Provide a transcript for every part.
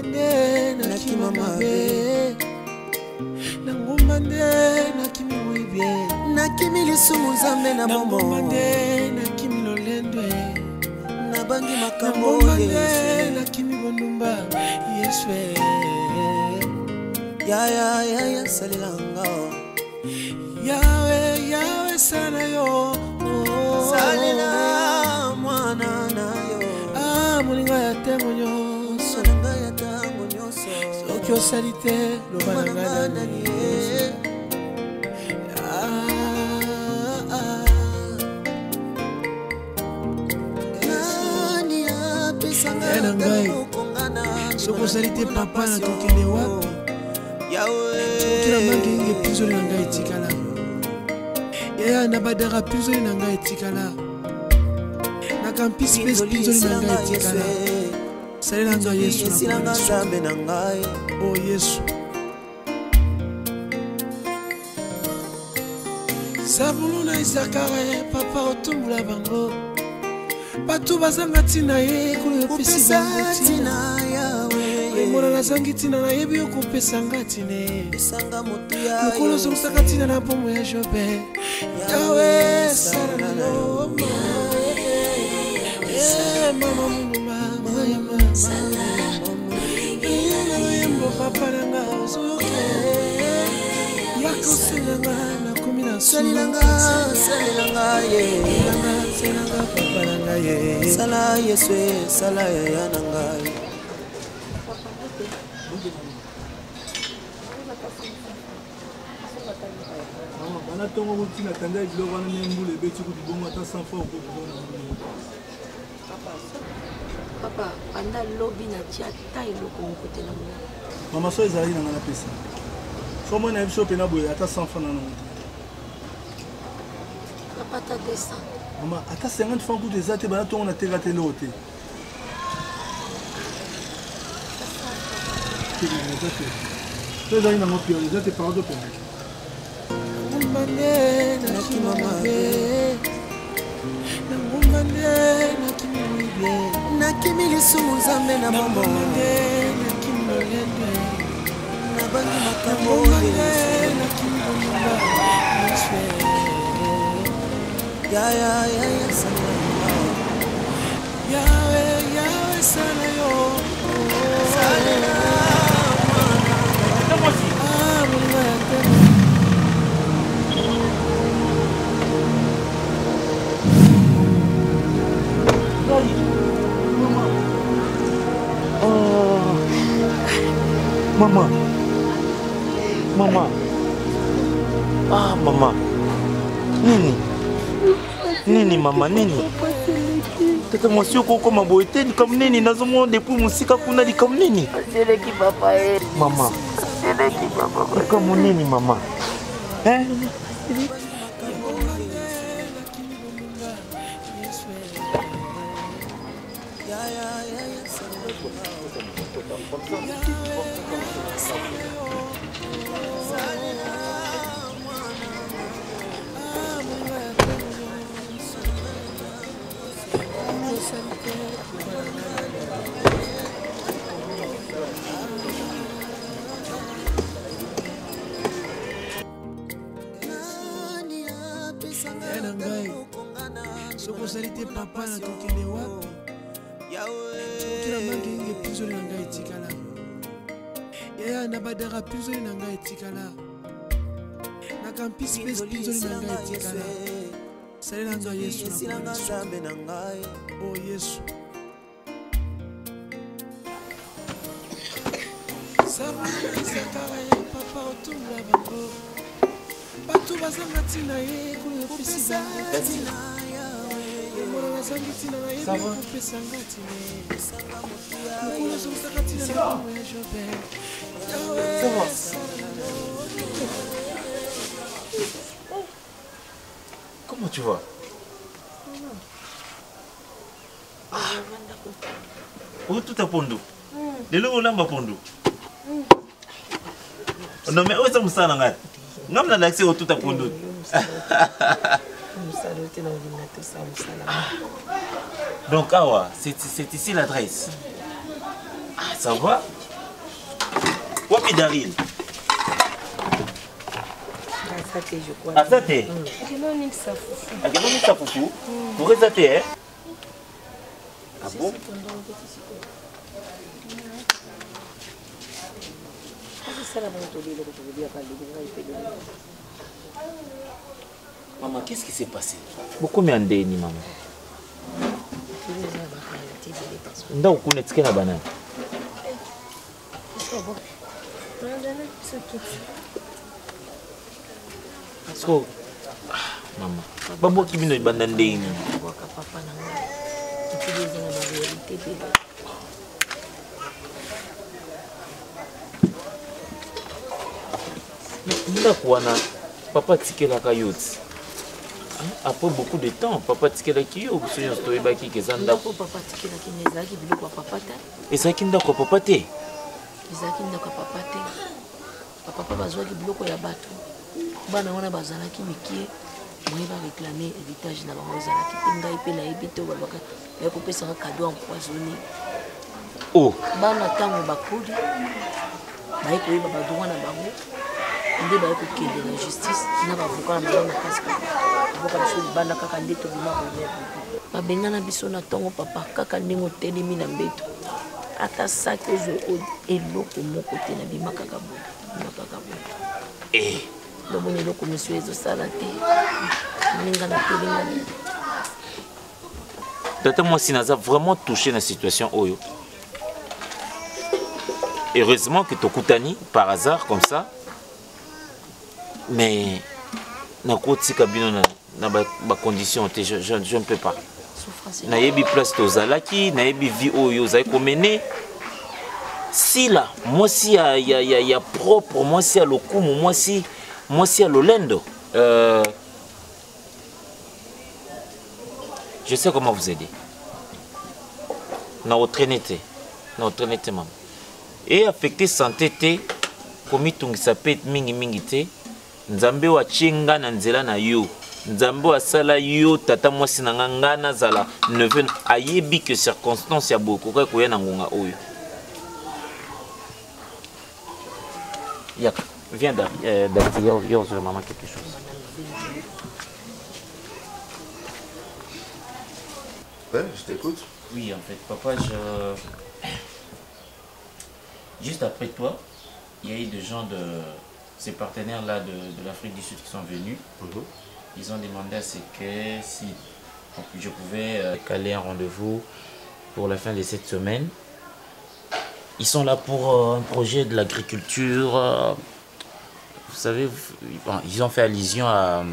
nangumande na kimamabe nangumande na kimiwibye na kimilisumu nzambe na momo nangumande na kimilolendwe na bangi makambo nangumande na kimibondumba Yeswe ya salilanga Yawe sana yo salila mwana na yo mulinga ya tengo nyonso soki osali te loba na ngai nani na ngai soki osali te papa na kokende wapi sokokila mangingi epizoli na ngai etikala yaya na badara pizoli na ngai etikala na kampisi mpe pizoli na ngai etikala salela ngai Yesu na ngai o Yesu sabulu na Isakare papa otumbula bango bato bazanga ntina ye kolo yopesi bango ntina emona nazangi ntina nayebi yo kopesa nga ntine lokolo ozongisaka ntina na bomo ya Jobe Yawe sala na yo mama munuma yembo papa nanga ozoke yakoselanga nakomi na salilanga ye selanga papa nanga ye sala Yesu sala ya nanga bana tongo kutina tanda biloko wana nembule beti kuti bongo ata 100 fois ko papa anda lobby na tia ta iloko ngote na mwana mama so ezali na ngana pesa so mwana ya biso pena boye ata 100 francs na ngote papa ta 200 mama ata 50 francs kuti ezate bana tongo na teka te lote so ezali na ngopio ezate parado pena nangumande na kimamabe nangumande na kimiwibye na kimilisumu nzambe na momo na kimilolendwe na bangi makambo na kimibondumba Yeswe ya salilanga Yawe sana yo salila mulinga ya tengo Mama. Ah, mama. Nini mama, nini? Tata mwasi oko koma boete ni comme nini nazomo depuis musika kuna di comme nini? aseleki papa e Mama. aseleki papa Comme nini mama? Hein? na ngai soki osali te papa na kokende wapi sokokila mangingi epizoli na ngai etikala yaya na badara pizoli na ngai etikala na kampisi mpe pizoli na ngai etikala salela ngai Yesu na ngai o Yesu sabulu na Isakare papa otumbula bango bato bazanga ntina ye kolo yopesi bango ntina emona nazangi ntina nayebi yo kopesa nga ntine lokolo ozongisaka ntina na bomo ya Jobe Yawe sala na yo Comment tu vas? Oh, tout à Pondo. Les lots là-bas Pondo. Non, mais où est-ce que ça n'a pas l'accès au tout à Pondo. Donc, Awa, c'est ici l'adresse. Ah, ça va? Wapi Daryl? Asate, je crois. Asate? Akeno sa fufu. Pour Asate, hein? Ah bon? Maman, qu'est-ce qui s'est passé? Beaucoup m'endeni, maman. Ndao kunetike na banane. So, maman, babo qui bino ibanda ndeni. Ndako wana papa tikelaka yoti. Après beaucoup de temps, papa tikelaki yo kusunya toyebaki keza ndako. Papa tikelaki nezaki biloko papa ta. Ezaki ndako papa te. Ezaki ndako papa te. Papa bazwaki biloko ya bato. Bana wana bazalaki mikie. Moi va réclamer héritage na bango ezalaki te ngai pe nayebi te babaka ya kopesaka cadeau empoisonné. Oh. Bana ntango bakoli baye koyeba badroit na bango nde baye kokende na justice na bavoka na bango makasi avoka biso libanda kaka nde tobima koyeba babengana biso na ntongo papa kaka ndenge otelemi na mbeto ata saki ozwa eloko moko te na bima kaka boye loboni eloko monsieur ezosala te ninga na telengani. Tata moi si naza vraiment touché na situation oyo. Heureusement que tokutani par hasard comme ça. Mais na koti kabino na ba condition te je ne peux pas. Na yebi place tozalaki, na yebi vie oyo zai komene. Si là, moi si ya propre, moi si à lokumu, moi si à lolendo. Je sais comment vous aider. Na otrenete maman. Et affecté santé te komi tungisa pe mingi te. Nzambe wa chinga na nzela na yo. Nzambe wa sala yo tata mwasi na nga nazala neveu ayebi que circonstance ya boko ka koya na ngonga oyo. Yaka, viens d'arriver sur maman quelque chose. Ouais, je t'écoute. Oui, en fait, papa, juste après toi, il y a eu des gens de ces partenaires-là de l'Afrique du Sud qui sont venus. Ils ont demandé à ce que si je pouvais caler un rendez-vous pour la fin de cette semaine. Ils sont là pour un projet de l'agriculture. Vous savez, ils ont fait allusion à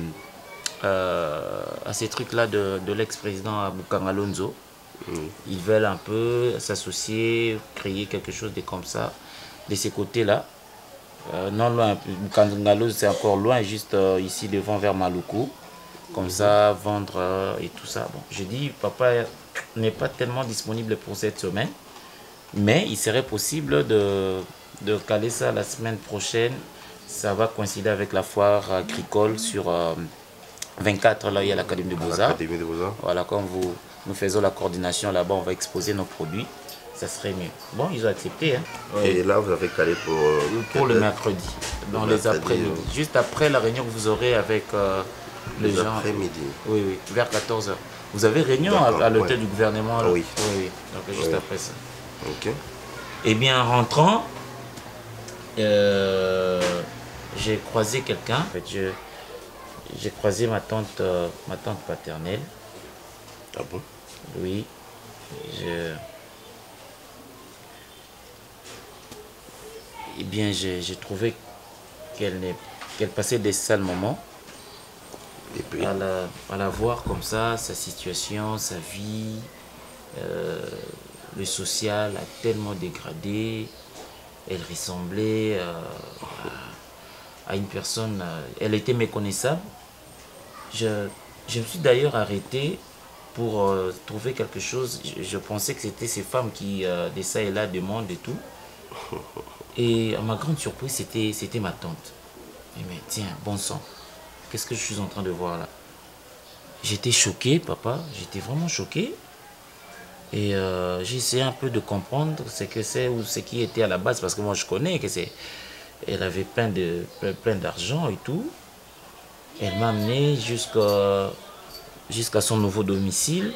ces trucs-là de l'ex-président Bukanga Alonso. Ils veulent un peu s'associer, créer quelque chose de comme ça, de ces côtés-là. Non loin, Bukanga Alonso c'est encore loin, juste ici devant vers Maluku. Comme ça, vendre et tout ça. Bon, je dis, papa n'est pas tellement disponible pour cette semaine. Mais il serait possible de caler ça la semaine prochaine. Ça va coïncider avec la foire agricole sur 24, là il y a l'Académie de Beaux-Arts. Voilà, comme nous faisons la coordination là-bas, on va exposer nos produits. Ça serait mieux. Bon, ils ont accepté. Hein. Et là, vous avez calé pour le mercredi. Dans les après-midi. Juste après la réunion que vous aurez avec les gens. Après-midi. Oui, oui, vers 14h. Vous avez réunion à l'hôtel du gouvernement là? Oui. Oui. Donc juste après ça. Ok. Eh bien, en rentrant, j'ai croisé quelqu'un. En fait, j'ai croisé ma tante paternelle. Ah bon? Oui. Eh bien, j'ai trouvé qu'elle passait des sales moments. Et puis à la voir comme ça, sa situation, sa vie, le social a tellement dégradé. Elle ressemblait à une personne, elle était méconnaissable. Je me suis d'ailleurs arrêté pour trouver quelque chose. Je pensais que c'était ces femmes qui, de ça et là, demandent et tout. Et à ma grande surprise, c'était ma tante. Mais tiens, bon sang, qu'est-ce que je suis en train de voir là? J'étais choqué, papa, j'étais vraiment choqué. Et j'ai essayé un peu de comprendre ce que c'est ou ce qui était à la base, parce que moi je connais que c'est... Elle avait plein d'argent et tout. Elle m'a amené jusqu'à son nouveau domicile.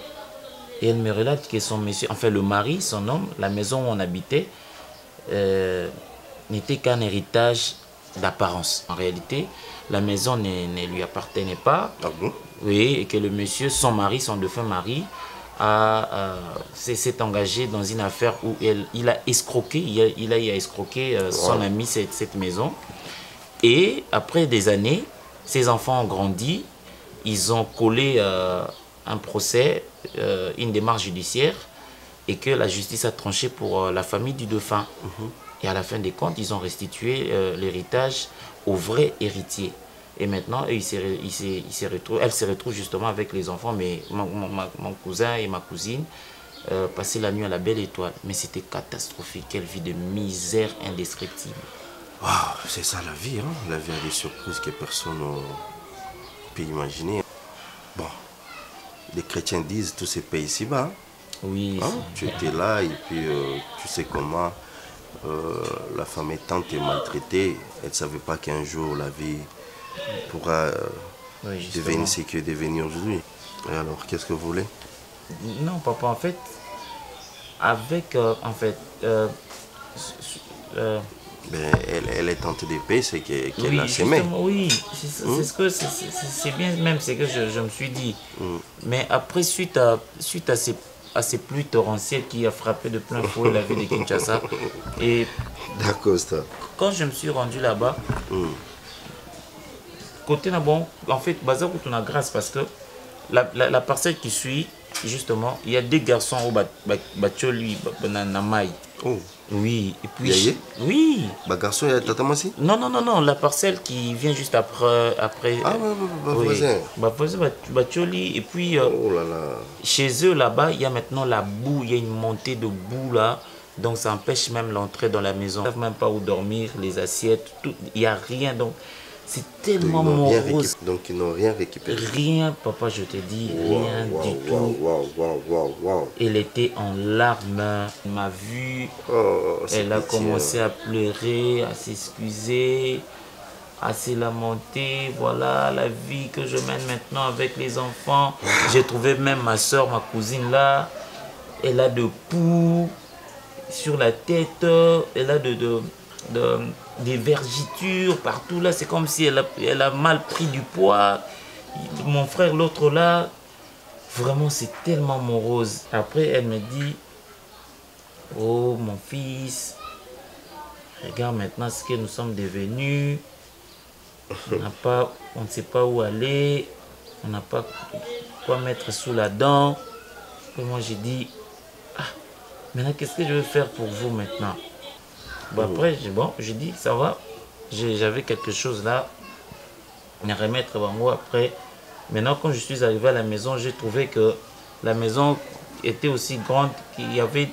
Et elle me relate que son monsieur, enfin le mari, son homme, la maison où on habitait, n'était qu'un héritage d'apparence. En réalité, la maison ne lui appartenait pas. Ah bon? Oui, et que le monsieur, son mari, son défunt mari, s'est engagé dans une affaire où il a escroqué, il a escroqué son ami cette maison. Et après des années, ses enfants ont grandi, ils ont collé un procès, une démarche judiciaire, et que la justice a tranché pour la famille du défunt. Et à la fin des comptes, ils ont restitué l'héritage au vrai héritier. Et maintenant, elle se retrouve justement avec les enfants, mais mon cousin et ma cousine passaient la nuit à la Belle Étoile. Mais c'était catastrophique, quelle vie de misère indescriptible. Wow, c'est ça la vie, hein? La vie a des surprises que personne ne peut imaginer. Bon, les chrétiens disent tout se paye ici-bas. Oui. Hein? Tu étais là et puis tu sais comment la femme étante est maltraitée. Elle ne savait pas qu'un jour la vie pourra devenir ce qu'elle est devenue aujourd'hui. Et alors, qu'est-ce que vous voulez? Non, papa, en fait, avec, ben, elle est tentée de paix, c'est qu'elle a justement, semé. oui, c'est bien même ce que je me suis dit. Mais après, suite à ces pluies torrentielles qui a frappé de plein fouet la ville de Kinshasa, et D'accord, ça. quand je me suis rendu là-bas, côté Nabon, en fait, Bazar on a grâce parce que la parcelle qui suit, justement, il y a deux garçons au Bacholi, Namai. Oh. Oui, et puis... Yaye? Oui. Bah garçon, il y a Tata Massi? Non, la parcelle qui vient juste après Ah ouais, voisin. Bacholi, et puis oh là là. chez eux là-bas, il y a maintenant la boue, il y a une montée de boue là, donc ça empêche même l'entrée dans la maison. Ils ne savent même pas où dormir, les assiettes, tout, il n'y a rien, donc c'est tellement morose. Donc ils n'ont rien récupéré. Rien, papa, je te dis, rien du tout. Wow. Elle était en larmes, elle m'a vu, elle a commencé à pleurer, à s'excuser, à se lamenter. Voilà la vie que je mène maintenant avec les enfants. J'ai trouvé même ma soeur, ma cousine là, elle a de poux sur la tête, elle a des vergitures partout là, c'est comme si elle a mal pris du poids. Mon frère, l'autre là, vraiment c'est tellement morose. Après elle me dit, oh mon fils, regarde maintenant ce que nous sommes devenus. On ne sait pas où aller, on n'a pas quoi mettre sous la dent. Et moi j'ai dit, maintenant qu'est-ce que je vais faire pour vous maintenant? Après, j'ai dit, ça va, j'avais quelque chose là, à remettre avant moi. Après, maintenant, quand je suis arrivé à la maison, j'ai trouvé que la maison était aussi grande qu'il y avait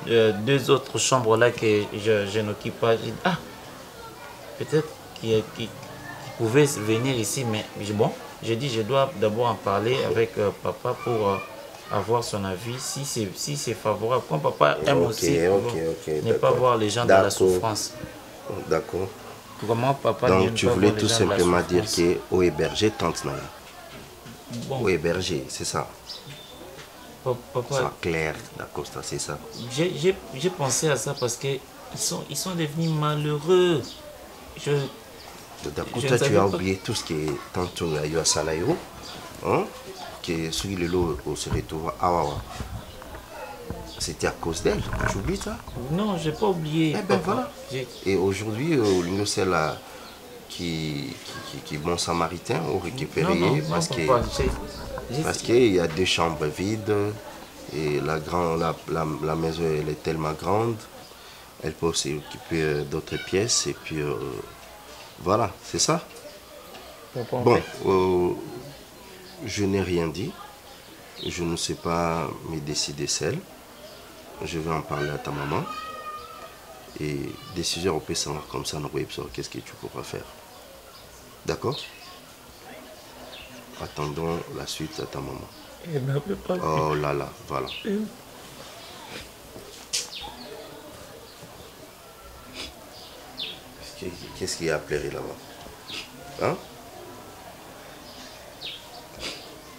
deux autres chambres là que je n'occupe pas. J'ai dit, peut-être qu'il pouvait venir ici, mais j'ai dit, je dois d'abord en parler avec papa pour... avoir son avis, si c'est favorable. Quand papa aime aussi ne pas voir les gens dans la souffrance. D'accord. Comment papa donc tu voulais tout simplement dire que au héberger tante Naya. Au héberger, c'est ça. Papa, c'est clair, d'accord, c'est ça. J'ai pensé à ça parce que ils sont devenus malheureux. D'accord, toi tu as oublié tout ce qui est tantôt à Salayo, hein? Sur le lot on se retrouve à Awawa. C'était à cause d'elle, j'oublie ça? Non, j'ai pas oublié. Eh ben voilà. Et aujourd'hui, nous c'est là qui bon samaritain ont récupéré parce qu'il y a deux chambres vides et la maison elle est tellement grande, elle peut aussi occuper d'autres pièces et puis voilà, c'est ça. Bon. Je n'ai rien dit. Je ne sais pas me décider seul. Je vais en parler à ta maman. Et décision, on peut savoir comme ça, qu'est-ce que tu pourras faire. D'accord? Attendons la suite à ta maman. Elle n'avait pas oh là là, voilà. Qu'est-ce qui a pleuré là-bas? Hein?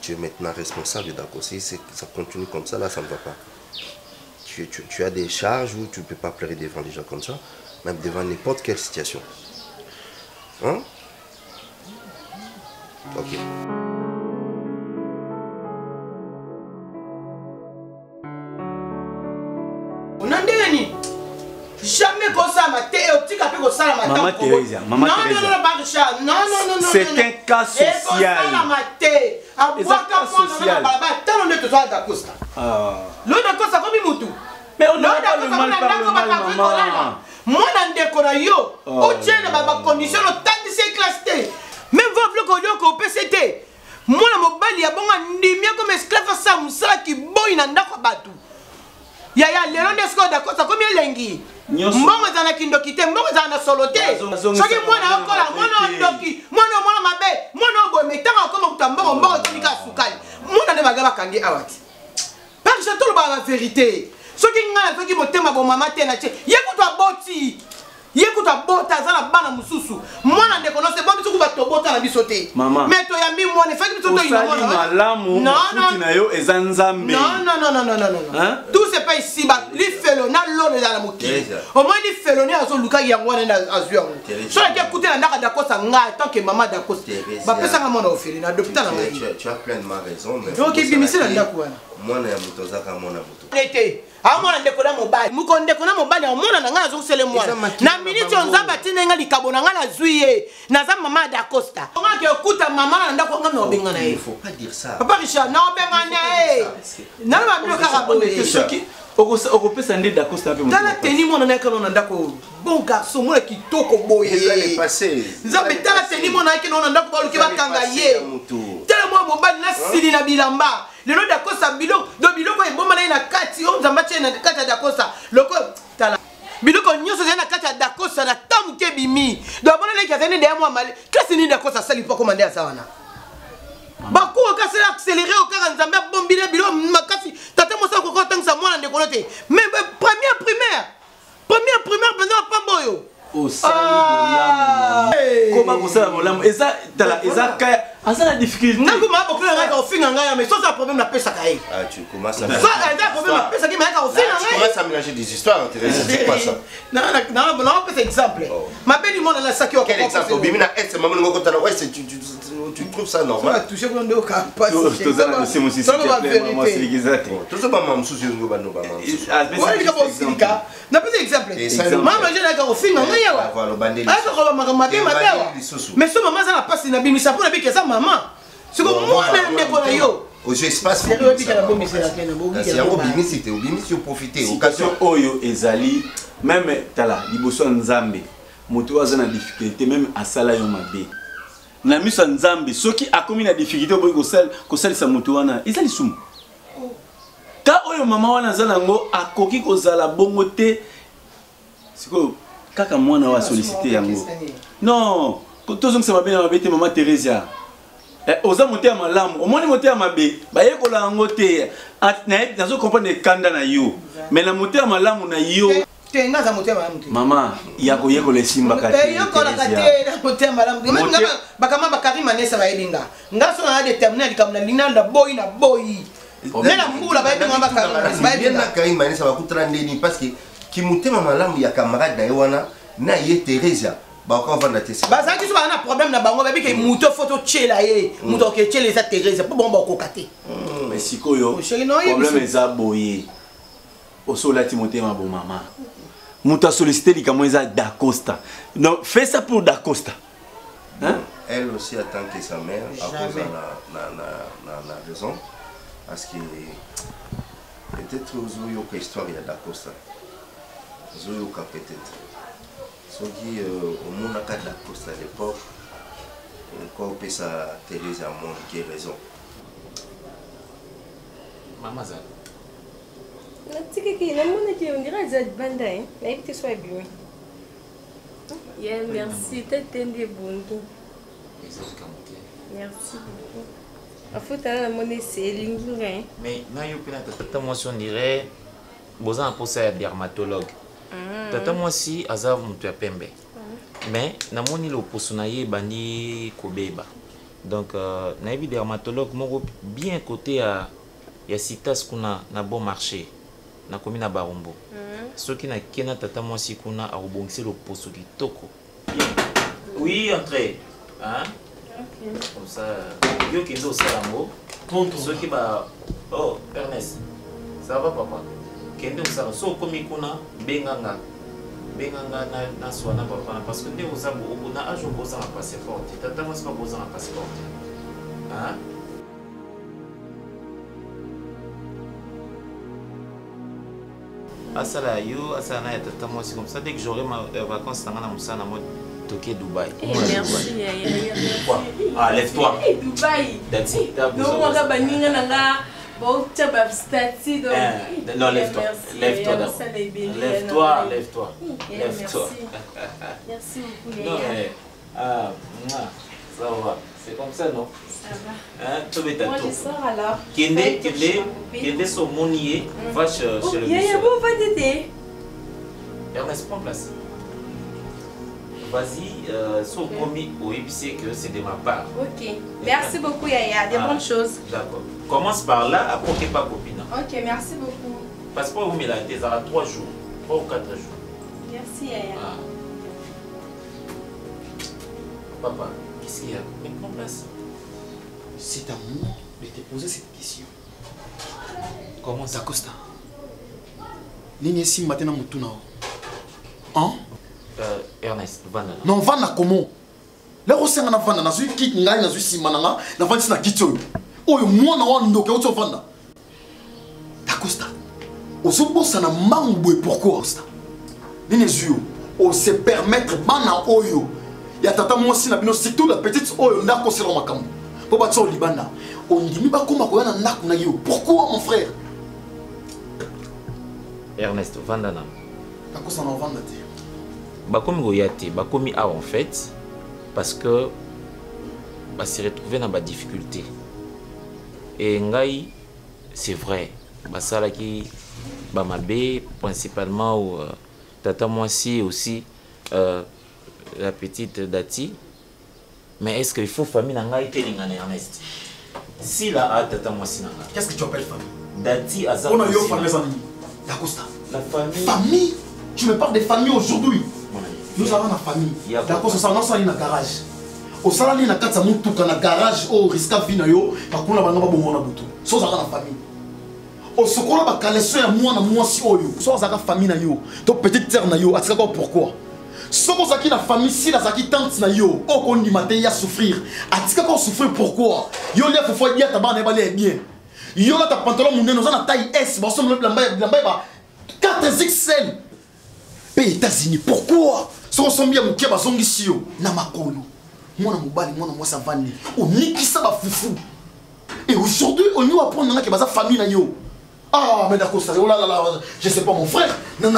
Tu es maintenant responsable d'accord. Si ça continue comme ça, là, ça ne va pas. Tu as des charges où tu ne peux pas pleurer devant les gens comme ça, même devant n'importe quelle situation. Hein? Ok. Jamais comme ça, Maman Thérèse, Maman Thérèse. C'est un cas social. Mais on n'a pas le mal par le mal, maman. Moi, condition même vous PCT. Moi, mobile, ya bonga ndimia comme esclave Samsa qui boy nanda kwa batu. Ya lelo ndesko d'accord ça comme elengi. Mbongo zana kindokite, mbongo zana solote. Soki mwana okola, mwana ndoki, mwana mabe, mwana ogome tanga comme kutambongo mbongo tika sukali. Mwana ne bagaba kangi awati. Parce que tout le la vérité. Soki ngana soki motema bo mama tena che. Yekuta boti. Yekuta bota zana bana mususu. Mwana ndeko no se bo bisu kubato bota na bisote. Mais to yambi mwana fa bisu to ina mwana. Malamu futi na yo ezanzambe. Non. Tout c'est pas ici ba li felona lone dans la moki. Au moins li felona azo luka yango na azu. So la écouter na ndaka dakosa nga tant que maman dakosa. Ba pesa nga mwana ofeli na docteur na ngai. Tu as pleinement raison mais. Donc ibimisi na ndako wana. Mwana ya mutozaka mwana muto. Nete. Amona ndekona mobali. Mukonde kona mobali amona na nga azo sele mwana. Na minute onzamba tina nga likabo na nga la zuiye. Na za maman dakosta. Nga ke okuta maman na ndako nga obenga na ye. Il faut pas dire ça. Papa Richard na obenga na ye. Na ba bilo kaka boye. Soki okopesa nde dakosta pe. Tala teni mwana na kana na ndako. Bon garçon mwana kitoko boye. Ça est passé. Nzambe tala teni mwana yake na ndako baluki bakanga ye. Tala mwana mobali na sili na bilamba. Lelo dakosa biloko do biloko ebomala na kati o nzamba che na kati dakosa loko tala biloko nyoso na kati dakosa na tamuke bimi do bona le kazene de moi mal kasi ni dakosa sali pas commander à ça wana bako kasi accélérer au car nzamba bombile biloko makasi tata mosa ko tangsa mwana ndeko note mais première primaire pendant pamboyo Comment vous savez mon eza tala eza kaya asa la difficulté na kuma boko na ka ofinga ngaya mais ça c'est un problème na pesa kai ah tu commences à ça c'est un problème na pesa ki mais ka ofinga ngaya tu commences à mélanger des histoires c'est quoi ça non pas exemple ma belle monde na saki quel exemple bimina est maman ngoko tala ouais tu trouves ça normal tu sais qu'on est au campus tout ça c'est mon système moi c'est l'exact tout ça pas maman souci ngo bano ba maman ouais il y a pas aussi cas na pas exemple maman je na ka ofinga ngaya wa voilà bandeli ah ça ko ma mais ce maman ça na pas na bimisa pour na bi que ça maman c'est comme moi même ndeko na yo aux espaces c'est le bika na bomisi la kena c'est yango bimisité obimisi profiter occasion oyo ezali même tala liboso nzambe moto aza na difficulté même asala yo mabe na miso nzambe soki akomi na difficulté boy ko salisa moto wana ezali sumu ka oyo mama wana za nango akoki kozala bongo te siko kaka mwana wa solliciter yango non tozongisa mabe na mabe te Maman Thérèse oza moté malamu omoni moté mabe baye kola yango te nazo comprendre kanda na yo mais na moté malamu na yo tenga za moté malamu te mama ya koyekola simba kate yokola kate na moté malamu te même bakama bakari manesa bayelinga ngaso na déterminer likamna linanda boy na boy nena mbula baye ngamba bakari na Karim manesa bakutra ndeni parce que ki moté malamu ya camarade na wana na ye Thérèse baza ki so bana problème na bango babi ke muto photo chela ye muto ke chela sa Thérèse pour bon ko kate mais sikoyo problème eza boye osola Timothée ma bon maman muto a sollicité likamo eza dacosta donc fais ça pour dacosta hein elle aussi attend que sa mère à cause na raison parce que peut-être ozoyo que histoire ya dacosta ozoyo ka peut-être soki omonaka dacosta à l'époque encore pesa Thérèse à mon qui raison maman za natikiki namona ki on dirait za banda hein na ibiti so bien yeah merci t'étendez bongo merci beaucoup en fait la monnaie c'est lingue hein mais na yo pena tata moi on dirait boza pour ça dermatologue tata moi si aza mutu ya pembe mais namoni loposo na ye bandi kobeba. Donc nayebi dermatologue moko bien côté ya Citas kuna na bon marché na komi na Barombo. Soki na kena tata mwasi kuna arobongisi loposo kitoko. Oui, entrez. Hein? Okay. Comme ça, yo kendo salambo. Soki ba oh Ernest. Ça va papa? Kendo salambo. So komi kuna benganga na swana papa parce que dès aux abo na âge au besoin un passeport. Tata mwasi pas besoin un passeport. Hein? Asala yo, asala na tata moi c'est comme ça dès que j'aurai ma vacances dans na musana mode Tokyo Dubaï. Merci. Quoi? Ah lève-toi. Dubaï. That's it. Non moi ga baninga nanga bon tchaba stati donc. Non lève-toi. Lève-toi d'abord. Lève-toi. Lève-toi. Merci beaucoup. Non mais ça va. C'est comme ça non? Ça va. Hein, moi je sors alors. Kende son monier va chez le monsieur. Yaya bon va t'aider. Ernest prends place. Vas-y, son commis au épicier que c'est de ma part. Ok. Merci beaucoup Yaya, des bonnes choses. D'accord. Commence par là, après que pas copine. Ok, merci beaucoup. Passeport vous mettez là, des 3 jours, 3 ou 4 jours. Merci Yaya. Papa, qu'est-ce qu'il y a? Mais prends place. C'est à moi de te poser cette question. Comment ça? Dacosta. Nini si matin mutuna. Hein? Ernest, Vanda. Non, Vanda comment? Là où c'est un Vanda, na zui kit ngai na zui simananga, na Vanda na kito. Oyo mwana wa ndoke oto Vanda. Dacosta. Ozobosa na mangwe pourquoi ça? Nini zuyo, o se permettre bana oyo. Ya tata mwasi na bino surtout la petite oyo ndako selo makambo. Po batso libanda. On dit ba koma ko na ndako na yo. Pourquoi mon frère? Ernest Vandana. Dacosta na Vanda te. Bakomi goyate, bakomi a en fait parce que ba se retrouver dans ba difficulté. Et ngai c'est vrai, ba sala ki ba mabe principalement ou tata mwasi aussi la petite Dati. Mais est-ce qu'il faut famille na ngai te lingana Ernest? Si la a tata mwasi na ngai. Qu'est-ce que tu appelles famille? Dati azam. On a yo famille ça. Dacosta. La famille. Famille? Tu me parles de famille aujourd'hui? Nous avons une famille. D'accord, ça n'a pas un garage. Au salon, il y a 4 moutou dans le garage au risque de venir. Par contre, on a pas bon bouton. Ça a une famille. Au secours, on a calé moi si oyo. Ça a une famille na yo. Donc petite terre na yo. Est-ce que pourquoi? Ce qu'on a qui la famille si la zaki tante na yo. Au qu'on dit matin ya souffrir. Est-ce que souffrir pourquoi? Yo li a faut fois dia tabac ne balé bien. Yo là ta pantalon mon nous a taille S. Bon somme le lamba 4XL. Pays États-Unis pourquoi? Si on s'en vient mon kiaba zongi sio na makolo. Moi na mobali moi na moi ça vandi. On niki ça ba foufou. Et aujourd'hui on nous apprendre na que baza famille na yo. Ah mais d'accord ça oh là là je sais pas mon frère. Na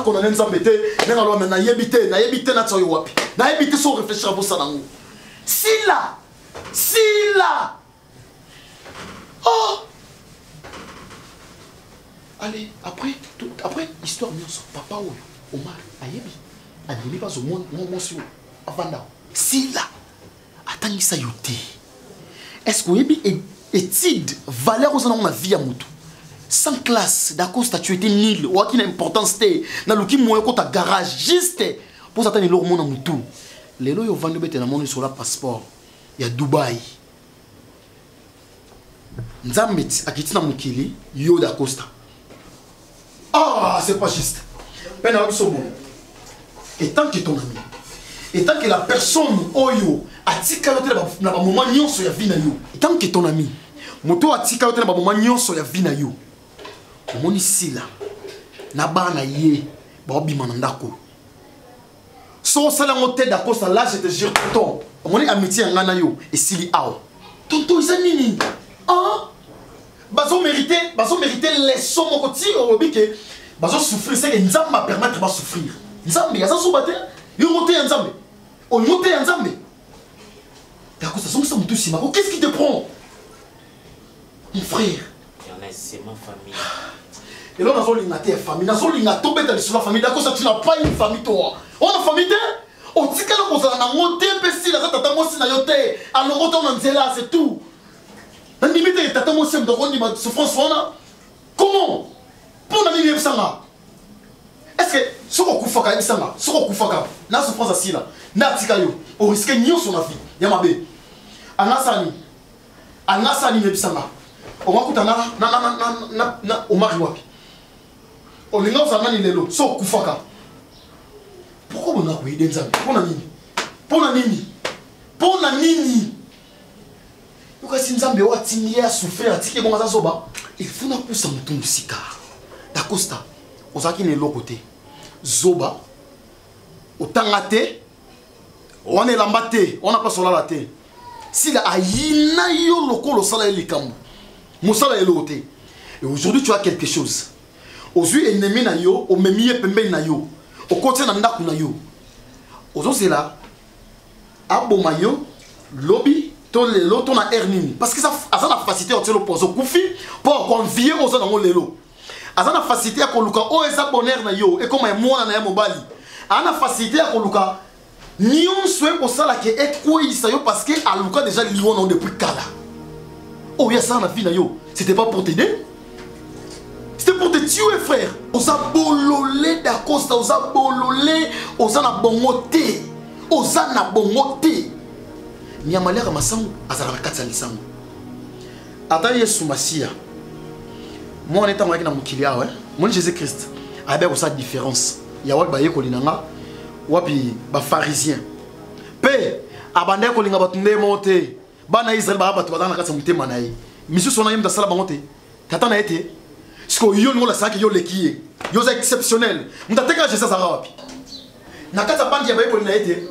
qu'on a nzambe te na lo na yebite na tsoyo wapi. Na yebite so réfléchir à ça nango. Si là. Oh. Allez, après histoire nyonso papa oyo Omar ayebi. Adimi pas au monde monsieur Avanda. Si là atangisa yoté. Est-ce que yebi étude valeur aux na vie à mutu. Sans classe d'accord tu étais nul ou qui importance té na luki moyo ko ta garage juste pour atteindre leur monde mutu. Lelo yo vendre bete na monde sur la passeport. Il y a Dubaï. Nzambet akitina mukili yo da Costa. Ah, c'est pas juste. Ben à bon. Et tant que ton ami, et tant que la personne oyo atika yote na ba moment nyonso ya vie na yo, et tant que ton ami, moto atika yote na ba moment nyonso ya vie na yo. Omoni sila na bana ye ba obima na ndako. So sala ngote d'accord ça là je te jure tonton. Omoni amitié ngana yo et sili aw. Tonton izanini? Ah? Bazo mériter les sommes au quotidien au bique. Bazo souffrir c'est que nzamba permettre de souffrir. Nzambe ya zo baté, yo moté nzambe. On moté nzambe. D'accord, ça sont ça mutu sima. Qu'est-ce qui te prend? Mon frère, c'est ma famille. et là on a lingaté famille, on a lingaté bête sur la famille. D'accord, ça tu n'as pas une famille toi. On a famille otika le kozala na ngote pesi la tata mosi na yote alors on en nzela c'est tout na limite tata mosi mdoko ni ma souffrance wana comment pour na nini ebisanga est-ce que soko kufaka ebisanga soko kufaka na souffrance asila na tika yo o risque nyonso na vie ya mabe anasani nebisanga o makuta na o mari wapi o linga uzana ni lelo soko kufaka. Pourquoi on a pris des amis? Pour la nini? Pourquoi si nous avons à souffrir, il faut nous pousser un ton de cigare. D'acosta, aux acquis de l'autre côté. Zoba, au tangate, on est lambaté, on n'a pas sur la tête. Si la aïna yo loko le salaire les cambo, mon salaire est l'autre. Et aujourd'hui tu as quelque chose. Aujourd'hui ennemi na yo, au même pembe na yo. Au côté na ndaku na yo ozo c'est là aboma yo lobby ton lelo ton na ernini parce que ça a la facilité au pozo kufi pour convier aux na lelo a la facilité ko luka o eza bonheur na yo et comme moi na mobali a la facilité ko luka nion souhait pour ça là que ekoisa yo parce que a luka déjà lion on depuis kala oh ya ça na vie na yo c'était pas pour t'aider. C'était pour te tuer, frère. Osa bololé d'Acosta, osa bololé, osa na bongote, osa na bongote. Niamalera masangu, azara katsa lisangu. Ata Yesu Masia. Moi en étant avec na mukilia ouais. Moi Jésus Christ. Avec osa différence. Ya wa baye kolinanga, wapi ba pharisien. Pe abande kolinga batunde monte. Bana Israël ba batu badana katsa mutema na yi. Monsieur sona yim da sala bangote. Tata na été. Parce que yo nous la sac yo lekié yo c'est exceptionnel m'tateka Jésus ça rapi na kata bandi ya baiko na été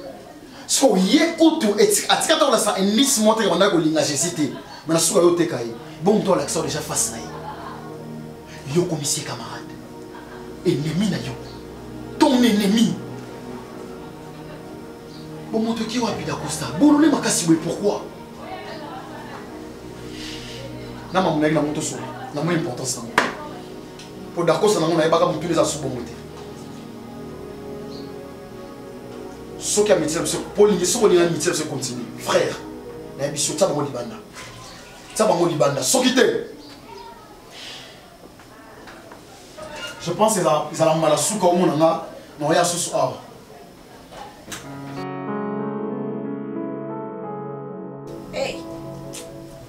parce que ye kutu atika to la sa enlis monter on a ko linga Jésus té mais na suka yo teka yi bon to la déjà face na yi yo commissaire camarade ennemi na yo ton ennemi bon monte ki wapi d'Acosta bon le makasi we pourquoi na mamuna na moto so na moins importance na pour d'Acosta na ngona ebaka mutu les asubongote so ki a métier c'est Pauline so ni na métier c'est continue frère na biso tsa bango libanda so ki te je pense ils ont mal suka au monanga no ya susu awa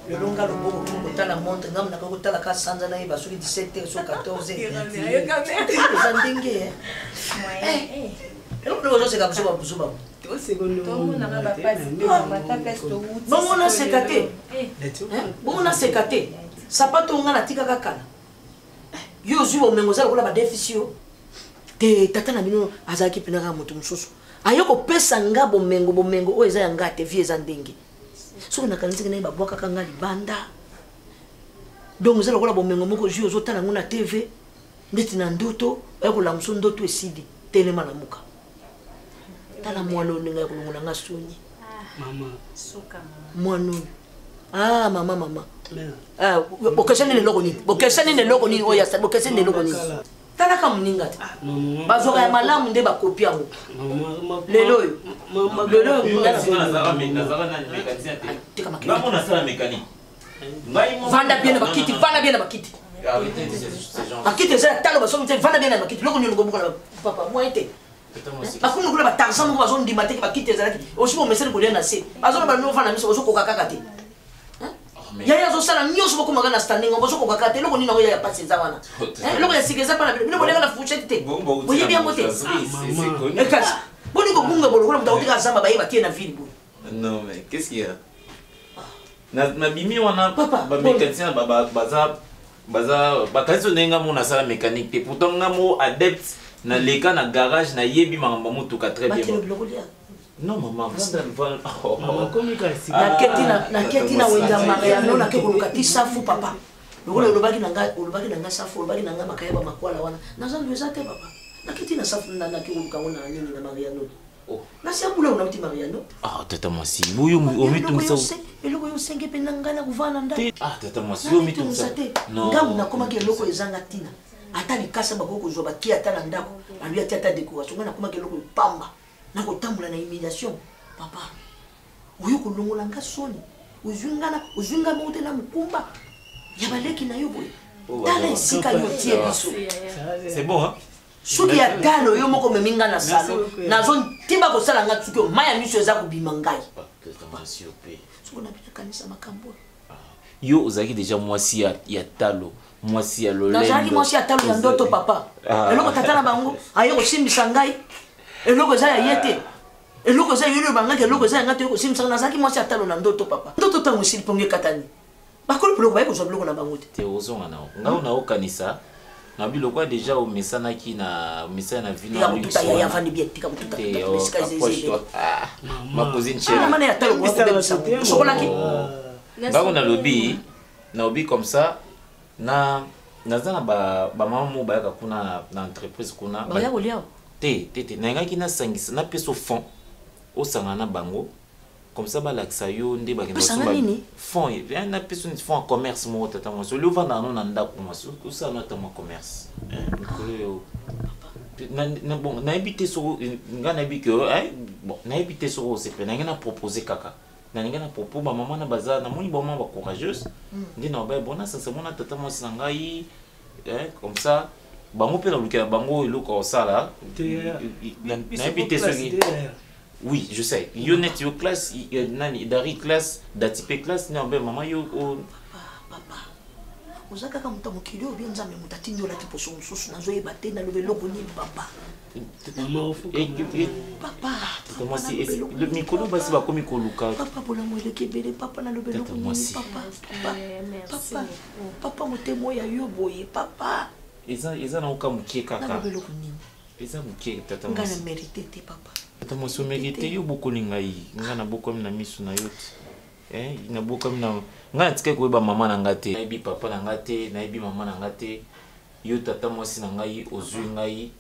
le longa le beau pour la montre ngam na ko tala ka sanza na iba suri 17h sur 14h ayo quand zandinge eh le c'est comme ça ba busuba to secondo to na ba passe mata place to wuti bon on a sekate bon on a sekate sapato ngana tika kakala yo zuo mengo za ko la ba déficit te tata na bino azaki pinaka moto mususu ayoko pesa ngabo mengo o eza yanga te vie za ndenge so na kanisi na babwaka kanga libanda donc zelo kola bomengo moko jio zotala ngona TV ndeti na ndoto akola muso ndoto esidi telema na muka tala mwalo ninga kulunguna ngasoni mama soka mwano ah mama ah bokesene ne loko ni oya sa bokesene ne loko ni tala ka muninga bazoka ya malamu nde bakopia mo lelo vanda bien na bakiti bakiti za talo baso mte vanda bien na bakiti loko ni ngo bukola papa moi ete bakunu kula batarsa mo bazo ndima te bakiti za laki oshibo mesele ko na se bazo ba no vanda miso bazo koka kaka te ya zo sala nyoso boko magana standing bazo koka kaka te loko ni na ya passe za wana loko ya sigeza pana bino bolega la fuchete te boye bien mote ekasi boni ko bunga bolo kula mtautika zamba baye batie na ville bo non mais qu'est-ce qu'il y a na bimi wana papa ba mécanicien baza bakasi onenga mo na sala mécanique te pourtant nga mo adepte na leka na garage na yebi mangamba mutuka très bien non maman na keti na wenda mariano na kekoluka ti safu papa lokola olobaki nanga safu olobaki nanga makaya ba makwala wana nazandu eza te papa na keti na safu na kekoluka wana nini na mariano na siambula unauti mariano tata mwasi buyu omitumisa eloko yo senge pe nangana kuvana nda tata mwasi omitumisa ngamu nakomaki eloko ezanga tina ata likasa bakoko zwa bakia ata na ndako alui ati ata decoration ngana komaki eloko pamba na kotambola na humiliation papa oyo kolongola nga soni ozwinga mote na mukumba ya baleki na yo boye tala esika yo tie biso c'est bon hein soki ya talo yo moko meminga na salon nazo timba kosala nga tuki maya miso eza kobima ngai soko na bina kanisa makambo yo ozalaki déjà mwasi ya talo mwasi ya lolendo nazalaki mwasi ya talo ya ndoto papa eloko tata na bango aye kosimbisa ngai eloko eza ya ye te eloko eza yolo bangaki eloko eza yanga te kosimbisa nazalaki mwasi ya talo na ndoto papa ndoto ntango esili pongi ekatani bakoli biloko baye kozwa biloko na bango te ozonga nao ngai naokanisa na biloko déjà omesanaki na omesana na vino ya mututa ya vandi bien tika mututa ma cousine chérie maman ya talo ko sokolaki ngai na lobby na obi comme ça na nazana ba maman mo bayaka kuna na entreprise kuna ba ya koliao te na ngaki na sangisa na peso fond au sangana bango comme ça balakisa yo nde bakenda fond na peso ni fond en commerce mo tata mo so le vanda no na ndako mo so ça na ta mo commerce nikolo na bon na habité so nga na habité bon na habité so c'est pe na ngana proposer kaka na ngana propos ba maman na baza na moni ba maman ba courageuse ndi na ba bona ça c'est mon tata mo sangai comme ça bango pe na lukela bango eloko osala na habité so oui, je sais. Yo net yo classe, nani dari classe, datipe classe, na be mama yo papa. Ozaka kama mtamukilio bien nzambe mutatinyo la tipo sonsusu nazo yebate na lobeloko ni papa. Papa. Comment si le micro basi ba komi koluka. Papa bola mo lekebele papa na lobeloko ni papa. Papa. Papa motemo ya yo boye papa. Eza na ukamukie kaka. Na lobeloko ni. Eza mukie tata moi. Ngana mérité te papa. Tata moi so mérité yo bokoli ngai. Ngana bokomi na misu na yo. Na bokomi na ngana tike ko ba mama na ngate. Na ibi papa na ngate, na ibi mama na ngate. Yo tata moi si na ngai ozui ngai.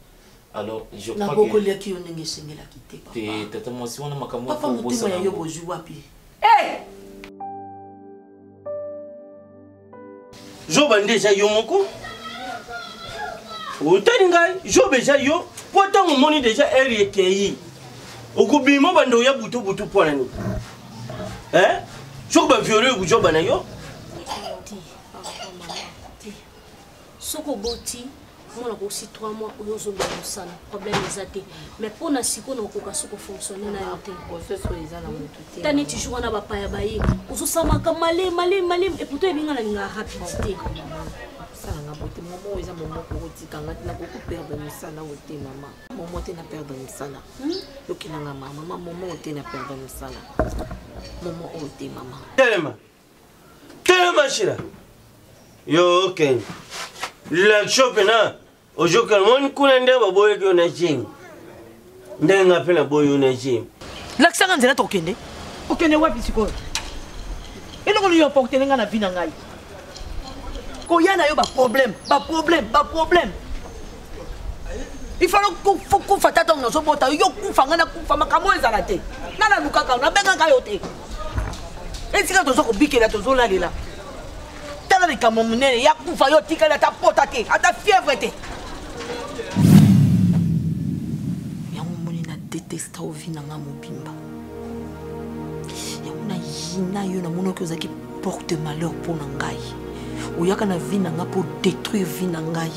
Alors je crois que na bokoli ki yo ndenge sengela kite papa. Te tata moi si wana makambo ko bosa. Papa yo bozui wapi? Joba déjà yo moko. Otani ngai jobe ja yo pota mo moni déjà eri ekei okubima bando ya butu pona ni joba violé ku joba na yo soko boti mona ko si 3 mois oyo zo ba musana problème ezate mais pona siko na koka soko fonctionner na yo te ko feso ezana mutu te tani ti joana ba pa ya baye ozo samaka malé et pourtant ebinga na linga rapidité salanga bote momo eza momo ko tikanga na ko perdre misala wote mama momo te na perdre misala yokinanga mama momo te na perdre misala momo ote mama telema shira yo okay la shop na ojoka mon kuna nde baboye ko na jing ndenga pena boyo na jing laksanga nzela tokende okende wapi siko eloko yo porte nga na vina ngai koyana yo ba problème il faut kufa tata ngozo bota yo kufa ngana kufa makamo ezala te nana lukaka na benga ka yo te etika tozo ko bikela tozo lalela tala le kamo munene ya kufa yo tikala ta pota te ata fièvre te ya mumuni na détesta ovina nga mobimba ya muna yina yo na monoko zaki porte malheur pour ngai oyaka na vie nanga pour détruire vie na ngai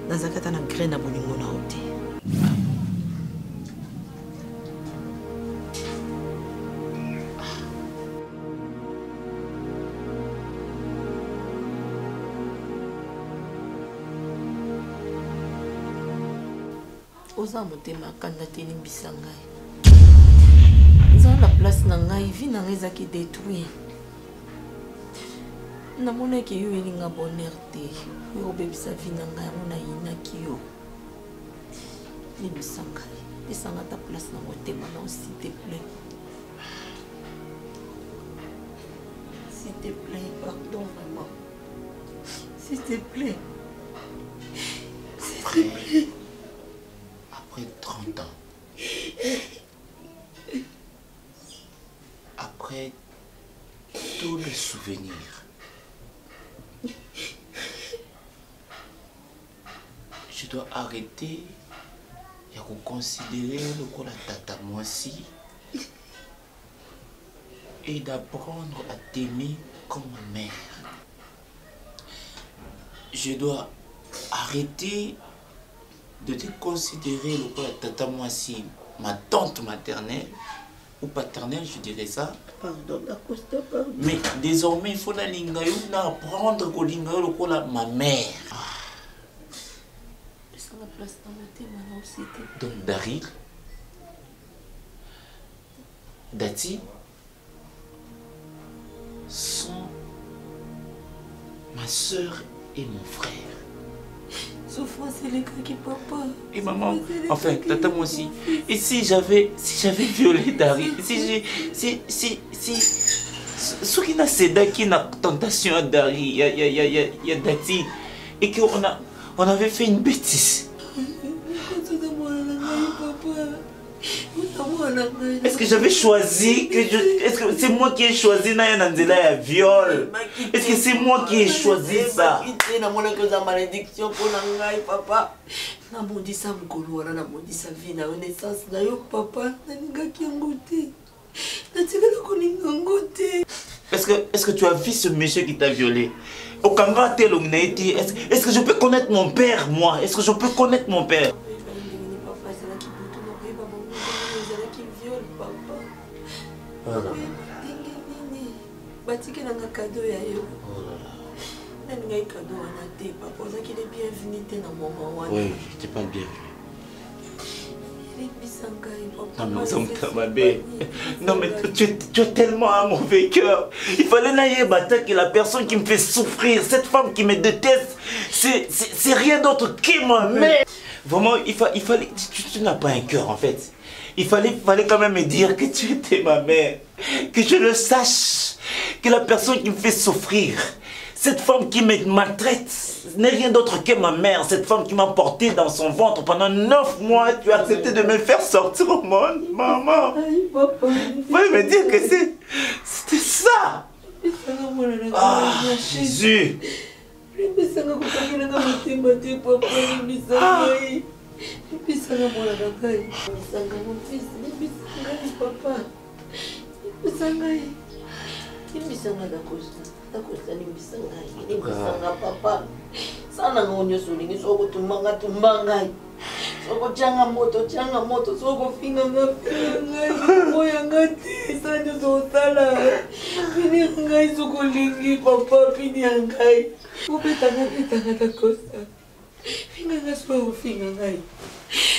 nazalaka ta na graine na bolingo na yo te oza motema kanda te limbisa ngai la place na ngai vie na ngai ezaki détruire namonaki yo elinga bonheur te yo obebisa vie na ngai yango nayinaki yo limbisa ngai pesanga ta place na motema nao s'il te plaît pardon vraiment s'il te plaît après 30 ans après tous les souvenirs, je dois arrêter de considérer le coup la tata moi aussi et d'apprendre à t'aimer comme ma mère. Je dois arrêter de te considérer le coup la tata moi aussi, ma tante maternelle ou paternelle, je dirais ça. Pardon, Dacosta, pardon. Mais désormais, il faut la lingayo, apprendre que lingayo le coup la ma mère. Donc Daryl, Dati sont ma soeur et mon frère. Souffrance c'est les gars qui papa. Et maman, enfin, tata moi aussi. Et si j'avais violé Daryl, si ce qui n'a cédé qui n'a tentation à Daryl, il y a Dati, et qu'on avait fait une bêtise. Est-ce que j'avais choisi est-ce que c'est moi qui ai choisi Naya viol? Est-ce que c'est moi qui ai choisi ça? Malédiction pour la papa. Na mondi sa mkolo wana na mondi sa vie na naissance na yo papa na ninga ki ngote. Na tigala ko ninga ngote. Est-ce que tu as vu ce monsieur qui t'a violé? Au Kanga Telongnaiti, est-ce que je peux connaître mon père moi? Est-ce que je peux connaître mon père? Batiki nanga cadeau ya yo. Nani ngai cadeau wana te papa ozaki le bienvenu te na moment wana. Oui, j'étais pas bien. Non mais tu as tellement un mauvais cœur. Il fallait n'ailler battre que la personne qui me fait souffrir, cette femme qui me déteste, c'est rien d'autre que ma mère. Vraiment, il fallait, tu n'as pas un cœur en fait. Il fallait quand même me dire que tu étais ma mère, que je le sache, que la personne qui me fait souffrir, cette femme qui me maltraite, n'est rien d'autre que ma mère, cette femme qui m'a porté dans son ventre pendant 9 mois, tu as accepté de me faire sortir au monde, maman. Il fallait me dire que c'était ça. Ah, Jésus. Bisanga mwana nakai, bisanga mon fils, bisanga papa, bisanga Dacosta ni bisanga papa. Sana ngonyo sulingi soko tumbanga. Soko changa moto, soko finga ngai, moya ngati, sanyo so sala. Fini ngai soko lingi papa, fini ngai. Upetanga Dacosta. Finga ngaswa finga ngai.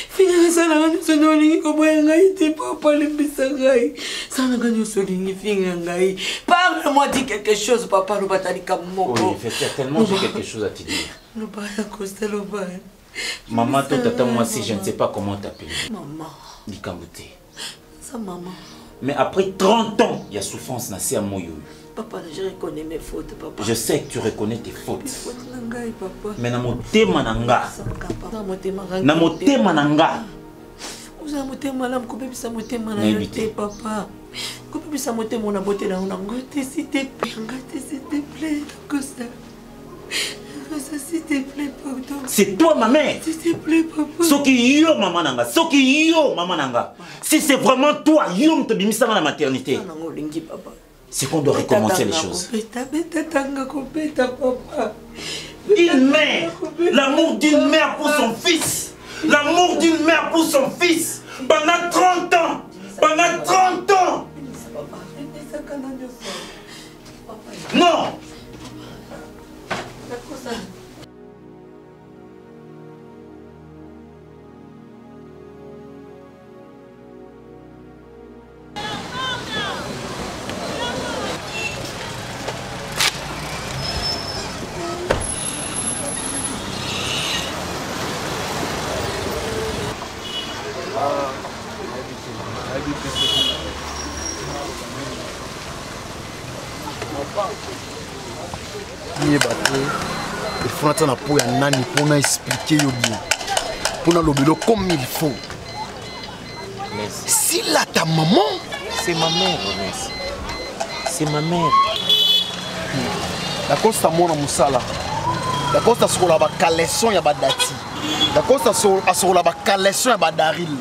Finga sana nganyo solingi ko moya ngai te papa limbisangai. Sana nganyo solingi finga ngai. Parle-moi, dis quelque chose papa, batali kamoko. Oui, certainement j'ai quelque chose à te dire. Dacosta Lobaya. Maman, toi, tata, moi aussi, je ne sais pas comment t'appeler. Maman. Dikambouté. Ça, maman. Mais après 30 ans, il y a souffrance, c'est à Moyo. Papa, je reconnais mes fautes, papa. Je sais que tu reconnais tes fautes. Mes fautes, nangai, papa. Mais na motema nanga. Na motema nanga. Uza motema la mkubebisa motema na yote, papa. Mkubebisa motema na bote na unangote, s'il te plaît, Dacosta. S'il te plaît, pardon. C'est toi ma mère. S'il te plaît, papa. Soki yo maman nanga. Soki yo maman nanga. Si c'est vraiment toi, yo me bimisa dans la maternité. C'est qu'on doit recommencer les choses. Une mère, l'amour d'une mère pour son fils. L'amour d'une mère pour son fils. Pendant 30 ans. Pendant 30 ans. Non. Il faut attendre pour nani pour expliquer yo bien. Pour le boulot comme il faut. Si là ta maman, c'est ma mère, c'est ma mère. La Costa mona musala. La Costa ce qu'on a ba caleçon ya ba dati. Dacosta asola ba collection ba Daril.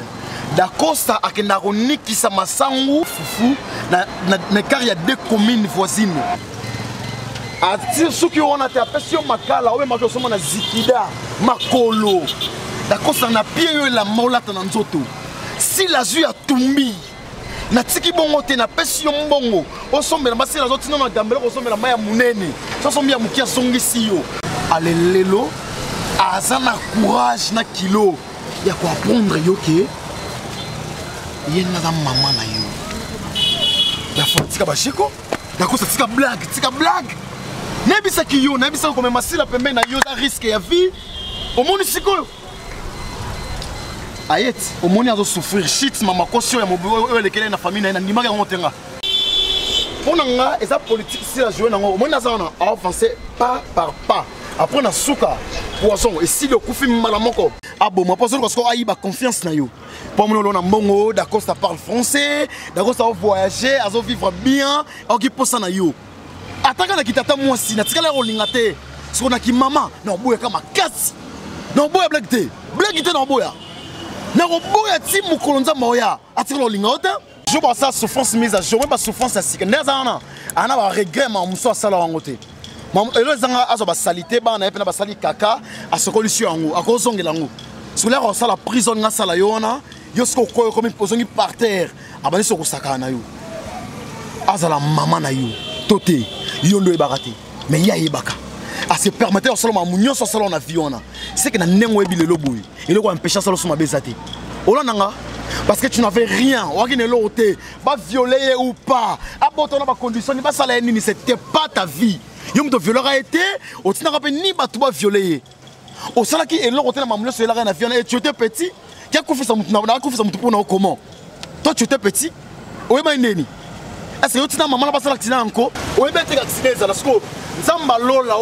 Dacosta akenda konikisa masangu fufu na car il y a 2 communes voisines. Ati suki wana te apesio makala obe makosoma na zikida makolo. Dacosta na pied yo la molata na nzoto. Si la zui a tumbi na tiki bongo te na pesio mbongo osombela basela zotina na gambela osombela maya munene. So sombia mukia songisi yo. Alelelo azana courage na kilo ya ko apprendre yo ke yena da maman na yo. La fatika bashiko Dacosta tika blague. Nebisa ki yo, nebisa ko mema sila pembe na yo da risque ya vie. Au monde siko. Ayet, au monde azo souffrir shit mama kosio ya mobo lekele na famille na ndimaka ngotenga. Pona nga eza politique si la jouer nango. Au monde azana avancer pas par pas. Après na souka poisson et si le kufi malamoko. Ah bon, moi poisson parce qu'on a eu confiance na yo. Pour moi on a mbongo, Dacosta parle français, Dacosta va voyager, azo vivre bien, oki posa na yo. Ataka na kitata mwasi na tikala rolinga te. Siko na ki mama na oboya kama kasi. Na oboya blague te na oboya. Na oboya ti mukolonza moya. Atikala rolinga ota. Je pense ça souffrance mise à jour, même pas souffrance à sika. Ndeza ana ba regret ma muso sala wango te. Mam elo zanga azo ba salité ba na epena ba sali kaka asokolution yango akozongela ngo. Siko la sala prison nga sala yona. Yo sko koyo comme posongi par terre. Abani soko sakana yo. Azala maman na yo. Toté. Yondo ebarate mais ya yebaka a se permettre solo ma munyo so solo na viona c'est que na nengo ebile loboy et le ko empêcher solo so ma bezate olonanga parce que tu n'avais rien waki ne loté ba violer ou pas abotona ba condition ni ba sala nini c'était pas ta vie yo mto violeur a été o tina rappel ni ba to ba violer o sala ki elo kote na mamunyo so la na viona et tu étais petit qui a confessé na confessé mutu pour na comment toi tu étais petit o eba ndeni. Est-ce que tu as maman pas l'accident encore? Oui, mais tu as accident parce que Zamba Lola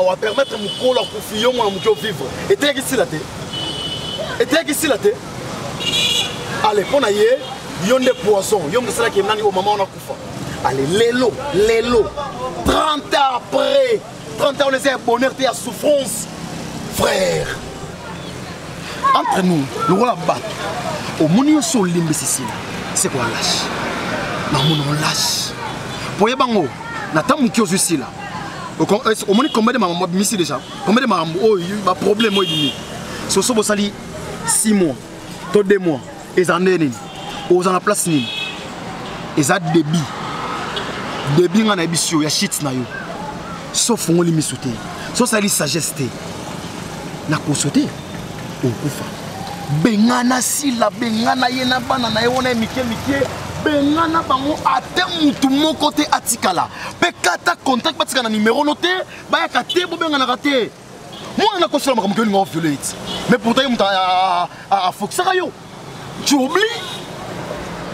va permettre mon colo pour fier moi mon vivre. Et tu es ici là té. Et tu es ici là té. Allez, pour naïe, yon des poissons, yon de cela qui est nani au maman on a kufa. Allez, lélo. 30 ans après, 30 ans on essaie bonheur et à souffrance, frère. Entre nous on va battre. Au monio sur limbe c'est quoi lâche? Na mon lâche. Pour yebango, na tamu kiozo ici là. Au moins combien de mamans ici déjà? Combien de mamans oh il y a problème moi dimi. So so sali 6 mois, to 2 mois. Ils en neni. Aux en la place ni. Ils a débit. Débit ngana bisio ya shit na yo. Sauf on limi sauter. So sali sagesse té. Na ko sauter. O kufa. Bengana sila bengana yena bana na yona mike. Bengana bango ate mutu moko te atikala pe kata contact batika na numéro noté ba ya kate bo bengana kate moi na kosola makambo ngo violate mais pourtant il muta a foxaka yo tu oublies